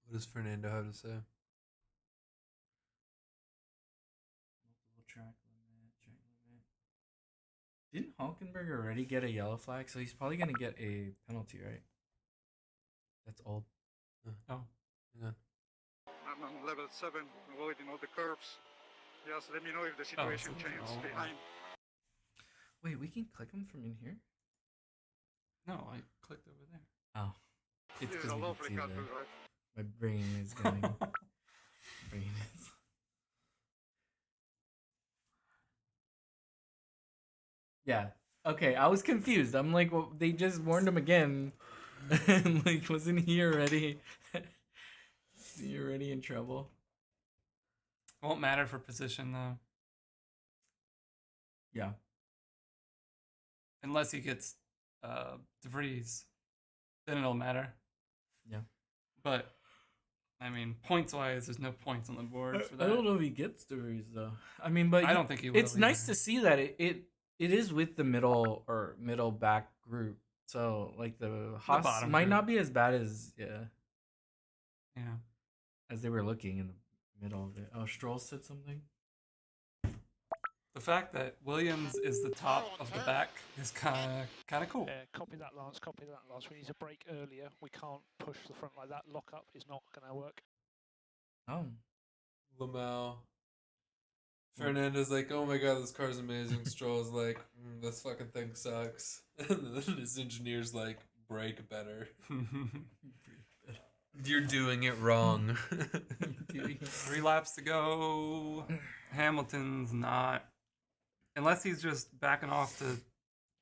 What does Fernando have to say? Multiple track limit. Didn't Hulkenberg already get a yellow flag? So he's probably gonna get a penalty, right? That's old. Oh, yeah. I'm on level 7, avoiding all the curves. Just let me know if the situation changes behind. Wait, we can click them from in here? No, I clicked over there. Oh. It's This is 'cause a we can lovely see country, the- right? My brain is going. brain is. Yeah. Okay, I was confused. I'm like, well, they just warned him again. And like, wasn't he already? Is he already in trouble? Won't matter for position though. Yeah. Unless he gets DeVries, then it'll matter. Yeah. But I mean, points wise, there's no points on the board for that. I don't know if he gets stories though. I mean, but I don't think he will It's nice either. to see that it is with the middle back group. So like the Haas bottom might group. not be as bad as Yeah. as they were looking in the middle of it. Oh, Stroll said something. The fact that Williams is the top of the back is kind of cool. Copy that, Lance. Copy that, Lance. We need to brake earlier. We can't push the front like that. Lock up is not going to work. Oh. Lamau. Fernando's like, oh my god, this car's amazing. Stroll's like, this fucking thing sucks. And then his engineer's like, brake better. You're doing it wrong. 3 laps to go. Hamilton's not. Unless he's just backing off to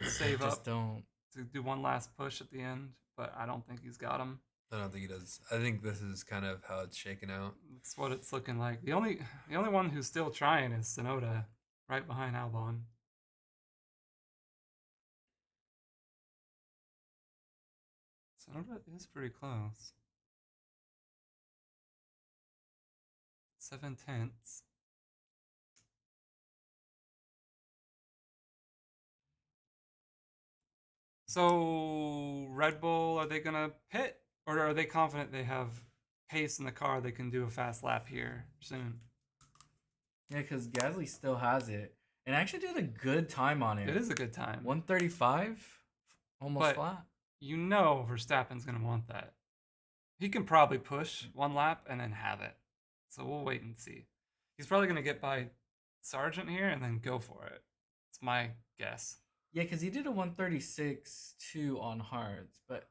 save Just up don't. to do one last push at the end. But I don't think he's got him. I don't think he does. I think this is kind of how it's shaken out. That's what it's looking like. The only one who's still trying is Sonoda, right behind Albon. Sonoda is pretty close. 7/10. So Red Bull, are they gonna pit, or are they confident they have pace in the car? They can do a fast lap here soon. Yeah, because Gasly still has it, and actually did a good time on it. It is a good time. 135, almost But flat. you know Verstappen's gonna want that. He can probably push one lap and then have it. So we'll wait and see. He's probably gonna get by Sargent here and then go for it. It's my guess. Yeah, because he did a 136.2 on hards, but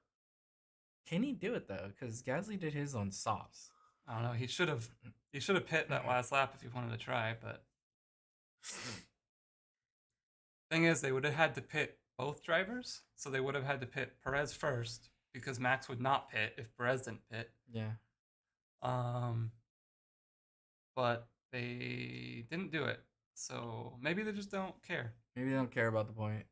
can he do it though? Because Gasly did his on softs. I don't know. He should have pit that last lap if he wanted to try, but thing is, they would have had to pit both drivers, so they would have had to pit Perez first because Max would not pit if Perez didn't pit. Yeah. But they didn't do it, so maybe they just don't care. Maybe they don't care about the point.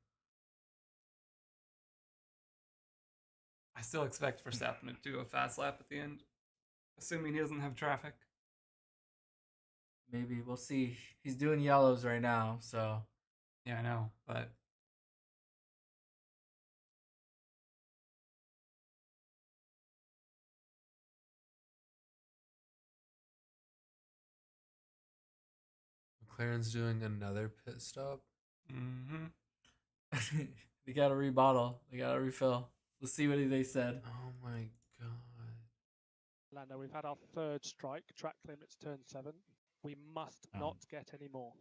I still expect Verstappen to do a fast lap at the end, assuming he doesn't have traffic. Maybe we'll see. He's doing yellows right now, so Yeah, I know, but McLaren's doing another pit stop. they gotta rebottle. They gotta refill. Let's see what they said. Oh my god. Lando, we've had our third strike. Track limits turn 7. We must not get any more.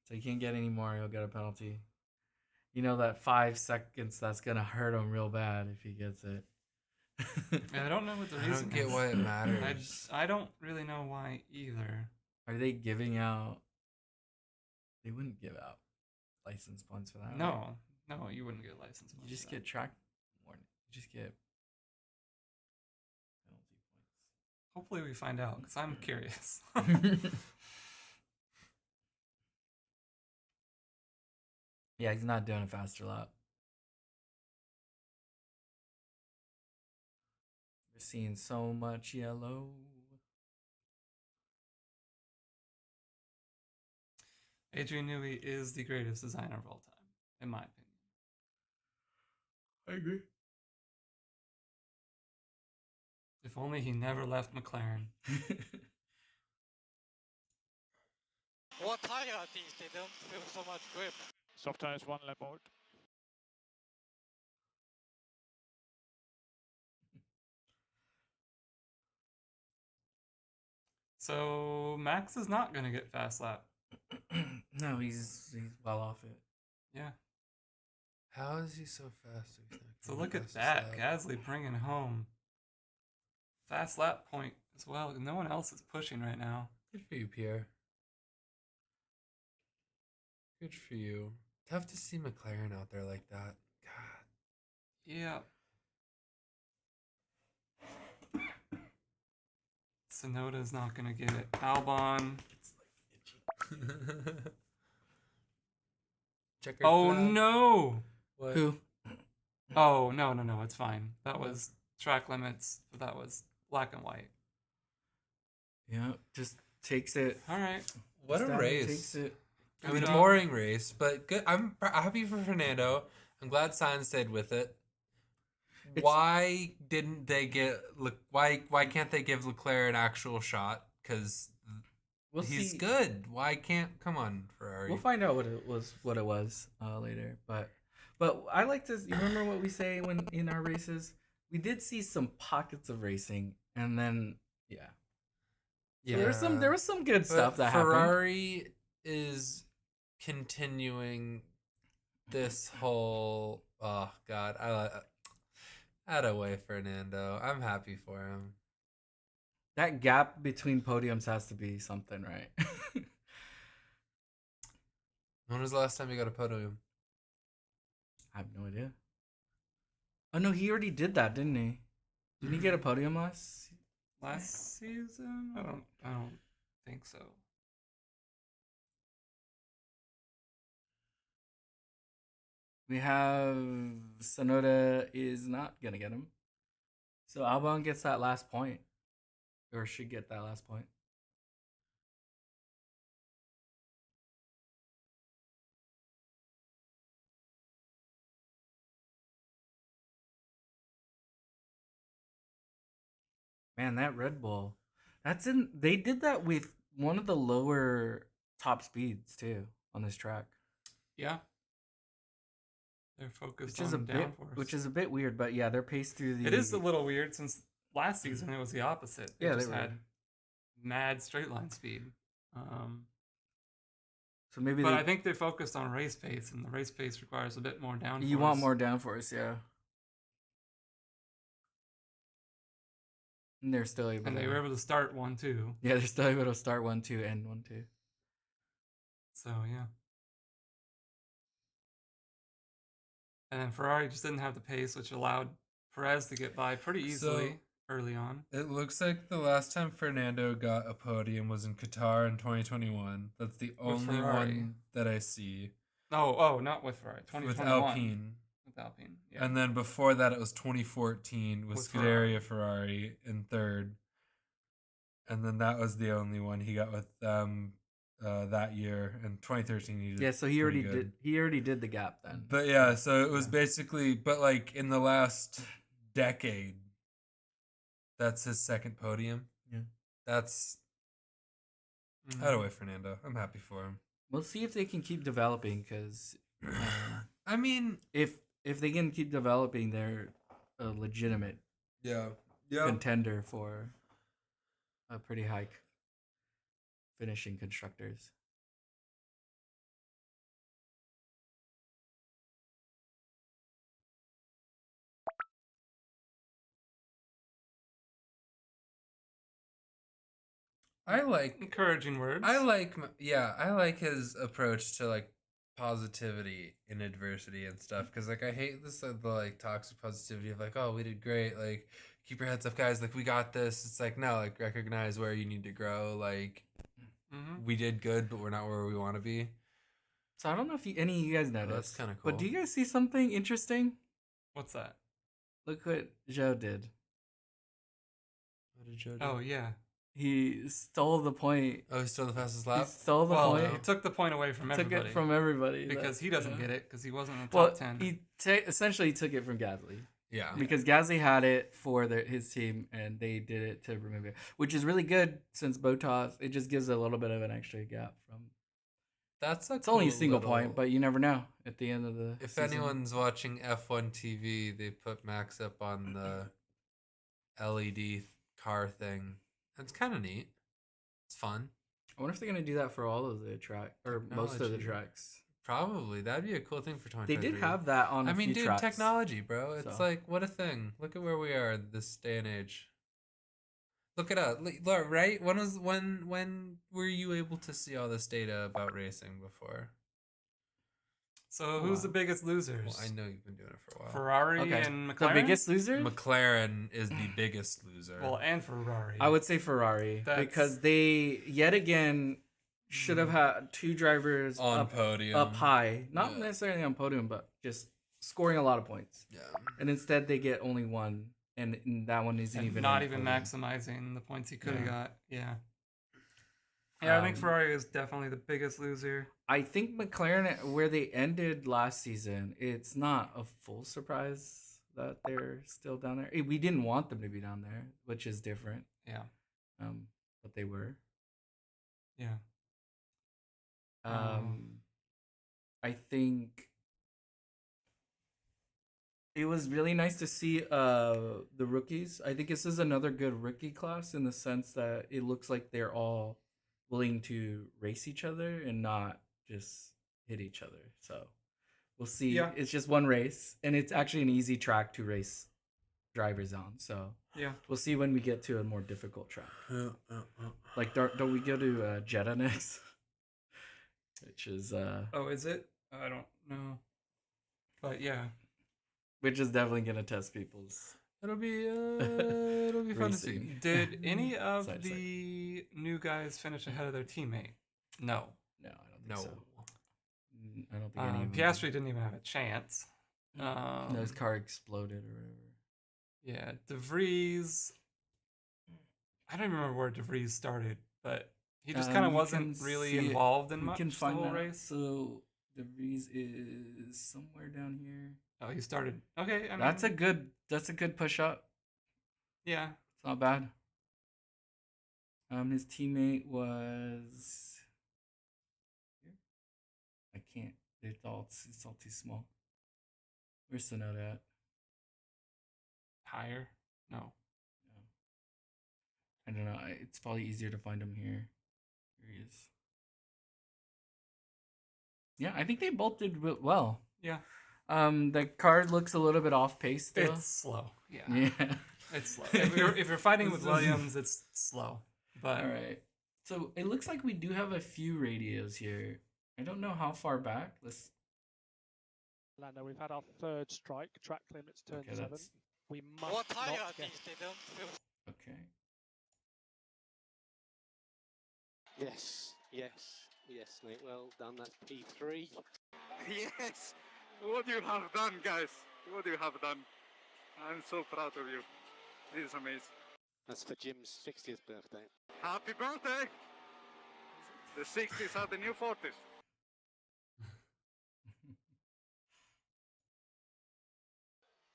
So you can't get any more. You'll get a penalty. You know that 5 seconds, that's gonna hurt him real bad if he gets it. Yeah, I don't know what the reason is. I don't get why it matters. I don't really know why either. Are they giving out? They wouldn't give out license points for that. No, right? no, you wouldn't get license points. You just for get that. track warning. You just get penalty points. Hopefully we find out, because I'm curious. Yeah, he's not doing a faster lap. We're seeing so much yellow. Adrian Newey is the greatest designer of all time, in my opinion. I agree. If only he never left McLaren. What tire are these? They don't feel so much grip. Soft tires, 1 lap mode. So Max is not going to get fast lap. No, he's well off it. Yeah. How is he so fast? So look at that. Gasly bringing home fast lap point as well. No one else is pushing right now. Good for you, Pierre. Good for you. Tough to see McLaren out there like that. God. Yeah. Sonoda's not going to get it. Albon. Oh, no. What? Who? Oh, no. It's fine. That was track limits. But that was black and white. Yeah, just takes it. All right. What a Verstappen race. Takes it. I mean, a boring race, but good. I'm happy for Fernando. I'm glad Sainz stayed with it. Why didn't they get? Why can't they give Leclerc an actual shot? Because he's good. Why can't? Come on, Ferrari. We'll find out what it was later. But I like to. You remember what we say when in our races? We did see some pockets of racing, and then So there was some good stuff that happened. Ferrari is continuing this whole. Oh God, Attaway Fernando. I'm happy for him. That gap between podiums has to be something, right? When was the last time you got a podium? I have no idea. Oh no, he already did that, didn't he? Didn't he get a podium last season? I don't think so. We have Sonoda is not gonna get him. So Albon gets that last point. Or should get that last point. Man, that Red Bull. They did that with one of the lower top speeds too on this track. Yeah. They're focused Which is on downforce. which is a bit weird, but yeah, they're paced through the. It is a little weird since last season it was the opposite. They just had mad straight line speed. So maybe. But I think they focused on race pace, and the race pace requires a bit more downforce. You want more downforce, yeah. And they're still able. And they were able to start 1-2. Yeah, they're still able to start 1-2 and 1-2. So yeah. And then Ferrari just didn't have the pace, which allowed Perez to get by pretty easily early on. It looks like the last time Fernando got a podium was in Qatar in 2021. That's the only one that I see. Oh, not with Ferrari. 2021. With Alpine. With Alpine, yeah. And then before that, it was 2014 with Scuderia Ferrari in third. And then that was the only one he got with them that year. In 2013, he did. So he already did the gap then. But yeah, so it was basically, but like in the last decade, that's his second podium. Yeah. That's Attaway Fernando. I'm happy for him. We'll see if they can keep developing, because I mean, if they can keep developing, they're a legitimate contender for a pretty high finishing constructors. I like encouraging words. I like his approach to like positivity in adversity and stuff, because like I hate this the like toxic positivity of like, oh, we did great, like keep your heads up guys, like we got this. It's like, no, like recognize where you need to grow, like we did good but we're not where we want to be. So I don't know if any of you guys noticed. That's kind of cool. But do you guys see something interesting? What's that? Look what Joe did. What did Joe do? Oh yeah. He stole the point. Oh, he stole the fastest lap? He stole the point. He took the point away from everybody. Took it from everybody. Because he doesn't get it, because he wasn't in the well, top 10. He essentially took it from Gasly. Yeah. Because Gasly had it for his team, and they did it to remove it, which is really good since Bottas. It just gives a little bit of an extra gap from. It's only a single point, but you never know at the end of the If season. anyone's watching F1 TV, they put Max up on the LED car thing. It's kind of neat. It's fun. I wonder if they're gonna do that for all of the track or most of the tracks. Probably. That'd be a cool thing for 2023. They did have that on. I mean, few dude, tracks, technology, bro. It's so. like, what a thing. Look at where we are this day and age. Look it up. Look, right? When were you able to see all this data about racing before? So who's the biggest losers? Well, I know you've been doing it for a while. Ferrari and McLaren? The biggest loser? McLaren is the biggest loser. Well, and Ferrari. I would say Ferrari because they yet again should have had two drivers on podium up high, not necessarily on podium, but just scoring a lot of points. Yeah, and instead they get only one, and that one isn't even not even maximizing the points he could have got. Yeah. I think Ferrari is definitely the biggest loser. I think McLaren, where they ended last season, it's not a full surprise that they're still down there. We didn't want them to be down there, which is different. Yeah. But they were. Yeah. I think it was really nice to see the rookies. I think this is another good rookie class in the sense that it looks like they're all willing to race each other and not just hit each other. So we'll see. Yeah. It's just one race, and it's actually an easy track to race drivers on. So yeah, we'll see when we get to a more difficult track. Like don't we go to Jeddah next? Which is oh, is it? I don't know, but yeah, which is definitely gonna test people's. It'll be fun to see. Did any of the new guys finish ahead of their teammate? No. No, I don't think so. I don't think any of them Piastri didn't even have a chance. no, his car exploded or whatever. Yeah, De Vries. I don't remember where De Vries started, but he just kind of wasn't really involved in much the whole race. So De Vries is somewhere down here. Oh, he started. Okay, I mean, that's a good push up. Yeah, it's not bad. His teammate was. I can't. It's all too small. Where's Sonoda at? Higher? No. I don't know. It's probably easier to find him here. Here he is. Yeah, I think they both did well. Yeah. The car looks a little bit off pace still. It's slow. Yeah. It's slow. If you're fighting with Williams, it's slow. But all right. So it looks like we do have a few radios here. I don't know how far back. Let's. Lando, we've had our third strike. Track limits turn 7. We must What tire not are get... these? They don't feel... Okay. Yes, Nate. Well done. That's P3. Yes! What you have done, guys. What you have done. I'm so proud of you. This is amazing. That's for Jim's 60th birthday. Happy birthday! The 60s are the new 40s.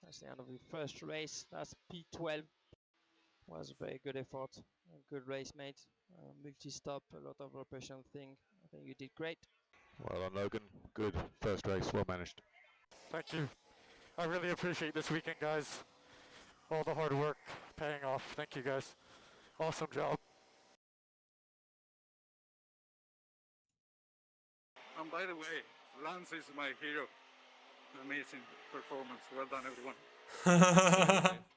That's the end of the first race. That's P12. Was a very good effort. A good race, mate. Multi-stop, a lot of operational thing. I think you did great. Well done, Logan. Good first race. Well managed. Thank you. I really appreciate this weekend, guys. All the hard work paying off. Thank you guys. Awesome job. And by the way, Lance is my hero. Amazing performance. Well done, everyone.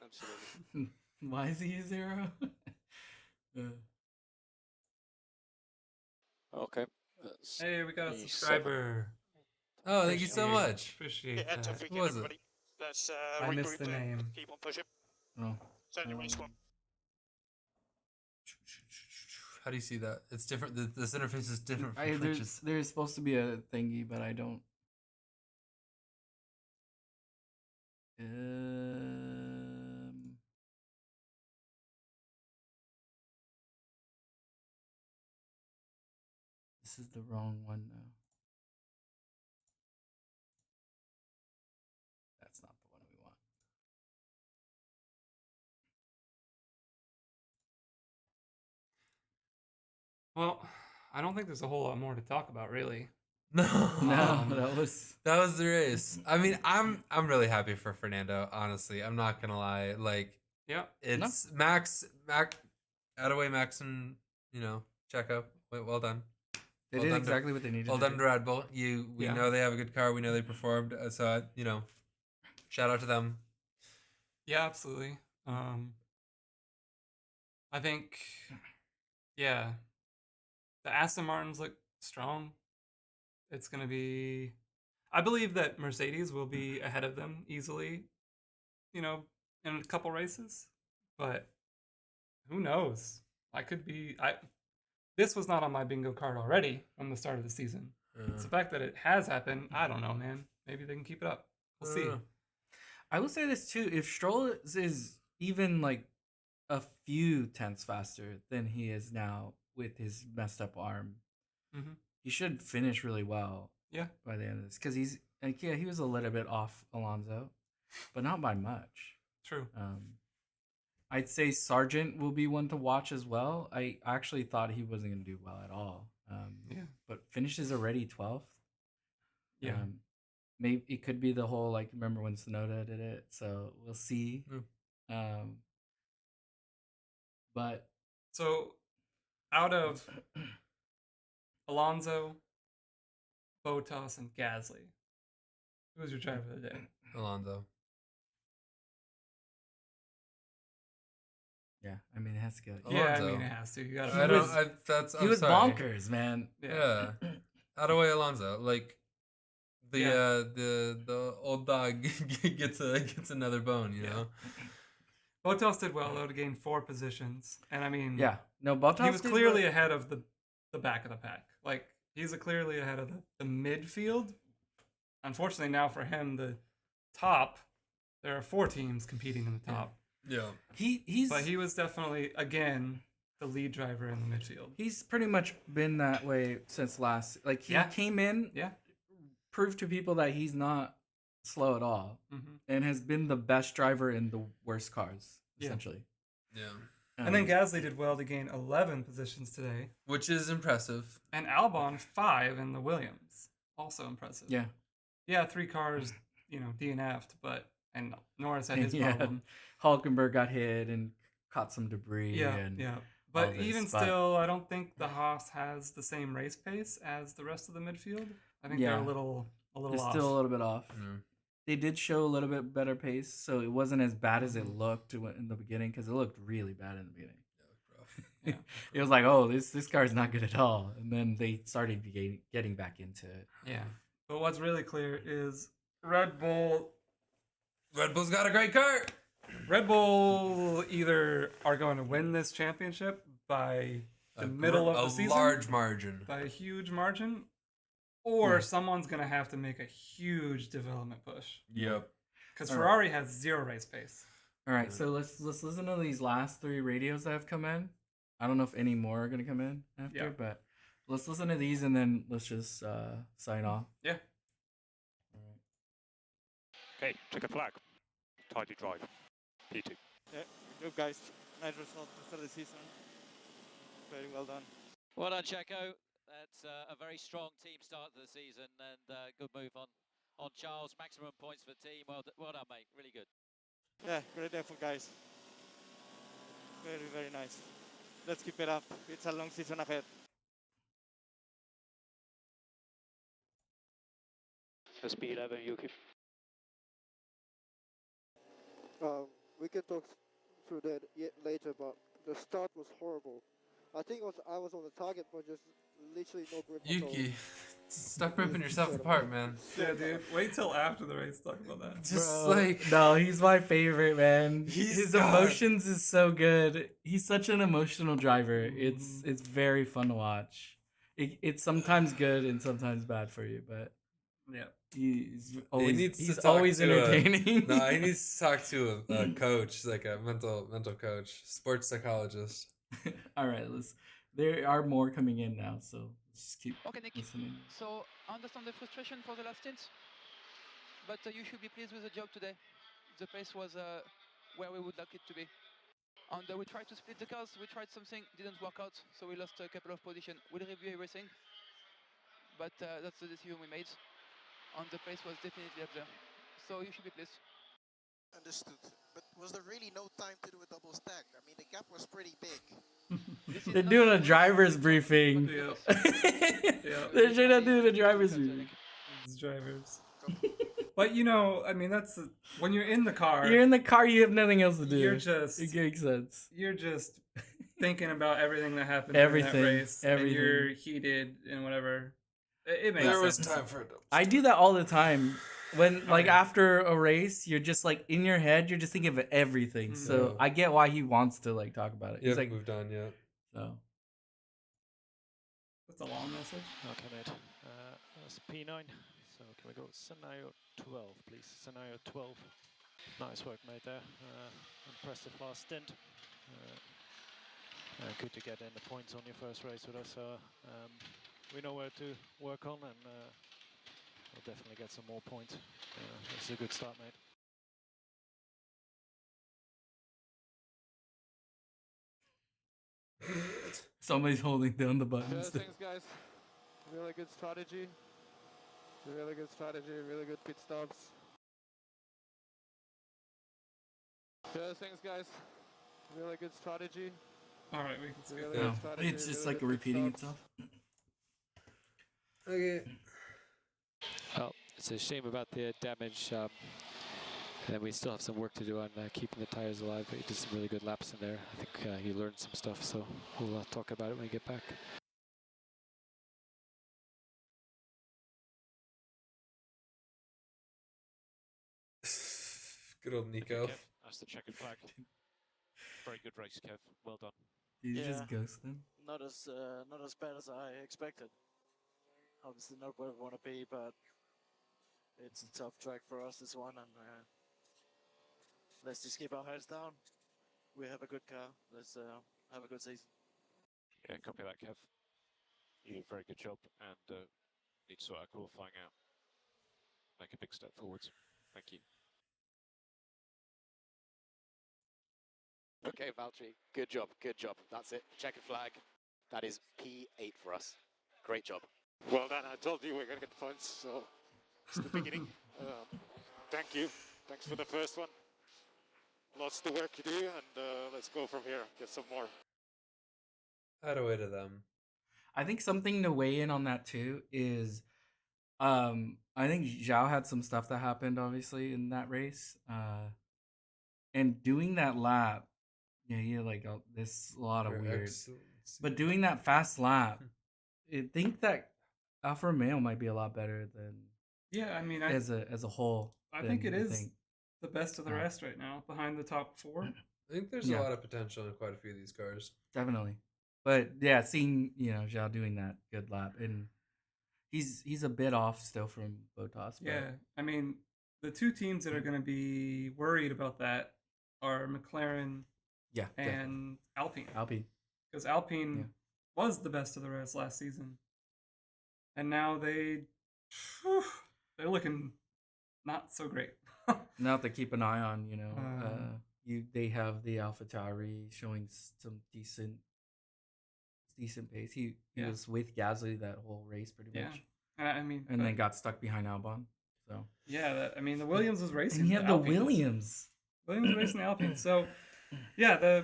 Absolutely. Why is he a 0? Okay. Hey, we got a subscriber. Oh, thank you so much. Appreciate Heads up that. Who was it? everybody. Let's I missed regroup the and name. keep on pushing. Oh. Send your race one. How do you see that? It's different. This interface is different from There's, Twitch's. there's supposed to be a thingy, but I don't. This is the wrong one though. That's not the one we want. Well, I don't think there's a whole lot more to talk about, really. No, that was the race. I mean, I'm really happy for Fernando. Honestly, I'm not gonna lie. Like, yeah, it's Max, Attaway, Max, and Checo. Well done. They well did done exactly what they needed. Well to done do. to Red Bull. We know they have a good car. We know they performed. So shout out to them. Yeah, absolutely. I think, yeah, the Aston Martins look strong. It's going to be, I believe that Mercedes will be ahead of them easily, in a couple races, but who knows? This was not on my bingo card already from the start of the season. It's the fact that it has happened. I don't know, man. Maybe they can keep it up. We'll see. I will say this too: if Stroll is even like a few tenths faster than he is now with his messed up arm, he should finish really well. Yeah. By the end of this, because he's like, he was a little bit off Alonso, but not by much. True. I'd say Sargent will be one to watch as well. I actually thought he wasn't going to do well at all. But finishes already 12th. Yeah. Maybe it could be the whole, like, remember when Sonoda did it? So we'll see. But so out of Alonso, Bottas, and Gasly, who's your driver of the day? Alonso. Yeah, I mean, it has to go. Yeah, I mean, it has to. You gotta. He was bonkers, man. Yeah. Attaway Alonso, like the old dog gets another bone, you know. Bottas did well though to gain 4 positions, and I mean, Bottas he was clearly ahead of the back of the pack. Like he's clearly ahead of the midfield. Unfortunately, now for him, the top, there are 4 teams competing in the top. Yeah. But he was definitely, again, the lead driver in the midfield. He's pretty much been that way since last. Like, he came in, proved to people that he's not slow at all, and has been the best driver in the worst cars, essentially. Yeah. And then Gasly did well to gain 11 positions today. Which is impressive. And Albon 5 in the Williams. Also impressive. Yeah. Yeah, 3 cars, DNF'd, and Norris had his problem. Hulkenberg got hit and caught some debris. Yeah. But even still, I don't think the Haas has the same race pace as the rest of the midfield. I think they're a little They're off. still a little bit off. They did show a little bit better pace, so it wasn't as bad as it looked in the beginning, because it looked really bad in the beginning. Yeah. It was like, oh, this car's not good at all. And then they started getting back into it. Yeah. But what's really clear is Red Bull's got a great car. Red Bull either are going to win this championship by the middle of the season, a large margin, by a huge margin, or someone's going to have to make a huge development push. Yep. Because Ferrari has 0 race pace. All right, so let's listen to these last 3 radios that have come in. I don't know if any more are going to come in after, but let's listen to these and then let's just sign off. Yeah. Okay, check a flag. Tidy drive. P2. Yeah, good guys. Nice result to start the season. Very well done. Well done, Checo. That's a very strong team start to the season, and good move on Charles. Maximum points for the team. Well done, mate. Really good. Yeah, great effort, guys. Very, very nice. Let's keep it up. It's a long season ahead. SP11, Yuki. We can talk through that later, but the start was horrible. I think I was on the target, but just literally no grip at all. Yuki, stop ripping yourself apart, man. Yeah, dude. Wait till after the race to talk about that. Just Bro, like no, he's my favorite, man. His God. emotions is so good. He's such an emotional driver. It's very fun to watch. It's sometimes good and sometimes bad for you, but yeah, he's he always needs to he's talk always to entertaining. no, he needs to talk to a coach, like a mental coach, sports psychologist. All right, there are more coming in now, so just keep Okay, Nick. listening. So, I understand the frustration for the last stint, but you should be pleased with the job today. The pace was where we would like it to be. And we tried to split the cars, we tried something, didn't work out, so we lost a couple of positions. We'll review everything, but that's the decision we made, and the pace was definitely up there. So you should be pleased. Understood. But was there really no time to do a double stack? I mean, the gap was pretty big. They're doing a driver's briefing. They should not doing a driver's briefing. It's drivers. But you know, I mean, that's when you're in the car. You're in the car. You have nothing else to do. It makes sense. You're just thinking about everything that happened Everything, during that race. everything. And you're heated and whatever. It makes There was sense. time for it. I do that all the time. When after a race, you're just like in your head, you're just thinking of everything. So I get why he wants to like talk about it. You He's haven't like, moved on yet. So that's a long message. Okay, mate. That's P9. So can we go scenario 12, please? Scenario 12. Nice work, mate. There. Impressive last stint. Good to get in the points on your first race with us. We know where to work on, and we'll definitely get some more points. This is a good start, mate. somebody's holding down the buttons. Thanks, guys. Really good strategy. Really good strategy. Really good pit stops. Thanks, guys. Really good strategy. All right, we can skip Really good strategy, It's just really like good pit repeating stops. itself. Okay. Well, it's a shame about the damage. And we still have some work to do on keeping the tires alive, but he did some really good laps in there. I think he learned some stuff, so we'll talk about it when we get back. Good old Nico. Kev, that's the checkered flag. Very good race, Kev. Well done. Did you just ghost them? Not as bad as I expected. Obviously not where we want to be, but it's a tough track for us, this one, and let's just keep our heads down. We have a good car. Let's have a good season. Yeah, copy that, Kev. You did a very good job, and need to sort our qualifying out. Make a big step forwards. Thank you. Okay, Valtteri, good job, good job. That's it, checkered flag. That is P8 for us. Great job. Well done. I told you we're going to get points, so it's the beginning. Thank you. Thanks for the first one. Lots of work to do, and let's go from here. Get some more. I'd away to them. I think something to weigh in on that too is, I think Zhao had some stuff that happened obviously in that race, and doing that lap, yeah, like this a lot of weird, but doing that fast lap, I think that Alfa Romeo might be a lot better than I mean, as a whole. I think it is the best of the rest right now, behind the top four. I think there's a lot of potential in quite a few of these cars. Definitely. But yeah, seeing Zhao doing that good lap, and he's a bit off still from Bottas. But Yeah, I mean, the two teams that are going to be worried about that are McLaren, and Alpine. Because Alpine was the best of the rest last season, and now they're looking not so great. Now to keep an eye on, they have the AlphaTauri showing some decent pace. He was with Gasly that whole race pretty much. I mean, and then got stuck behind Albon. So I mean, the Williams was racing. And he had the Williams. Williams racing the Alpine. So, yeah,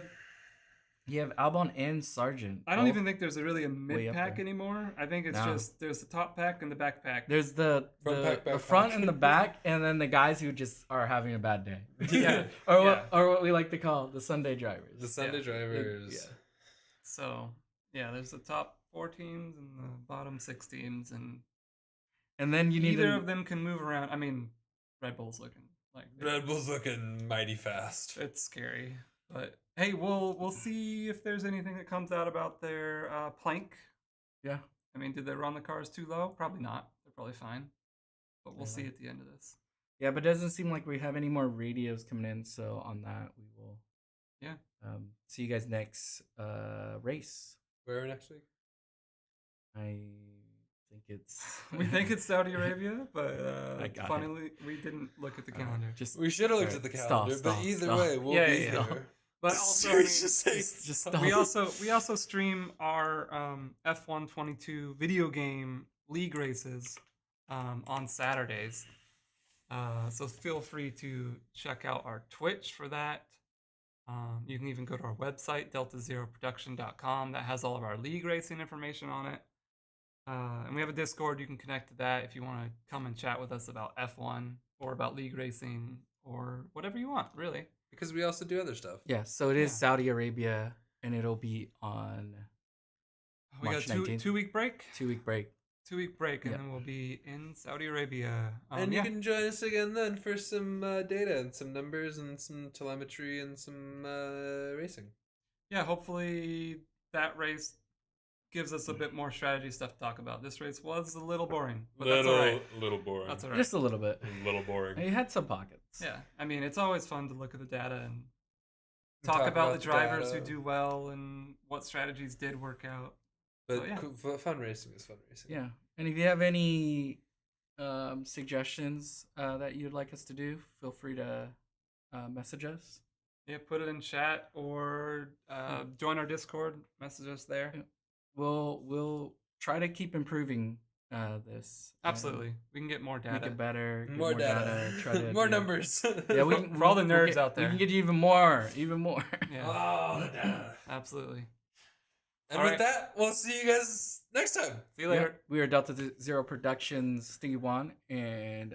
You have Albon and Sargent. I don't both even think there's really a way mid up pack there. anymore. I think it's No. just there's the top pack and the back pack. There's the Front pack, the back front pack. and the back, and then the guys who just are having a bad day. Yeah. Or what we like to call the Sunday drivers. The Sunday drivers. Yeah. So yeah, there's the top 4 teams and the bottom 6 teams, and then you need either of them can move around. I mean, Red Bull's looking like Red Bull's looking mighty fast. it's scary, but hey, we'll see if there's anything that comes out about their plank. Yeah. I mean, did they run the cars too low? Probably not. They're probably fine, but we'll see at the end of this. Yeah, but it doesn't seem like we have any more radios coming in. So on that, we will. Yeah. See you guys next race. Where next week? I think it's. We think it's Saudi Arabia, but I got funnily we didn't look at the calendar. We should have looked at the calendar, but either way, we'll be there. But also, I mean, just stop. we also stream our F122 video game league races on Saturdays. So feel free to check out our Twitch for that. You can even go to our website, deltazeroproduction.com. That has all of our league racing information on it. And we have a Discord. You can connect to that if you want to come and chat with us about F1 or about league racing or whatever you want, really. Because we also do other stuff. Yeah, so it is Saudi Arabia, and it'll be on We March got 19th. 2-week break. 2-week break. 2-week break, and Yep. then we'll be in Saudi Arabia. And you can join us again then for some data and some numbers and some telemetry and some racing. Yeah, hopefully that race gives us a bit more strategy stuff to talk about. This race was a little boring, but that's all right. Little boring. That's all right. Just a little bit. A little boring. You had some pockets. Yeah, I mean, it's always fun to look at the data and Talk talk about about the the drivers data. who do well and what strategies did work out. But yeah. fun racing is fun racing. Yeah. And if you have any suggestions that you'd like us to do, feel free to message us. Yeah, put it in chat or join our Discord. Message us there. Yeah. We'll try to keep improving this. Absolutely, we can get more data. Make it better. Get More data. Try to More do- numbers. Yeah, For all the nerds out we there. can get you even more. Yeah. Oh, the data. Absolutely. And All with right. that, we'll see you guys next time. See you later. We are Delta Zero Productions, Stingy One, and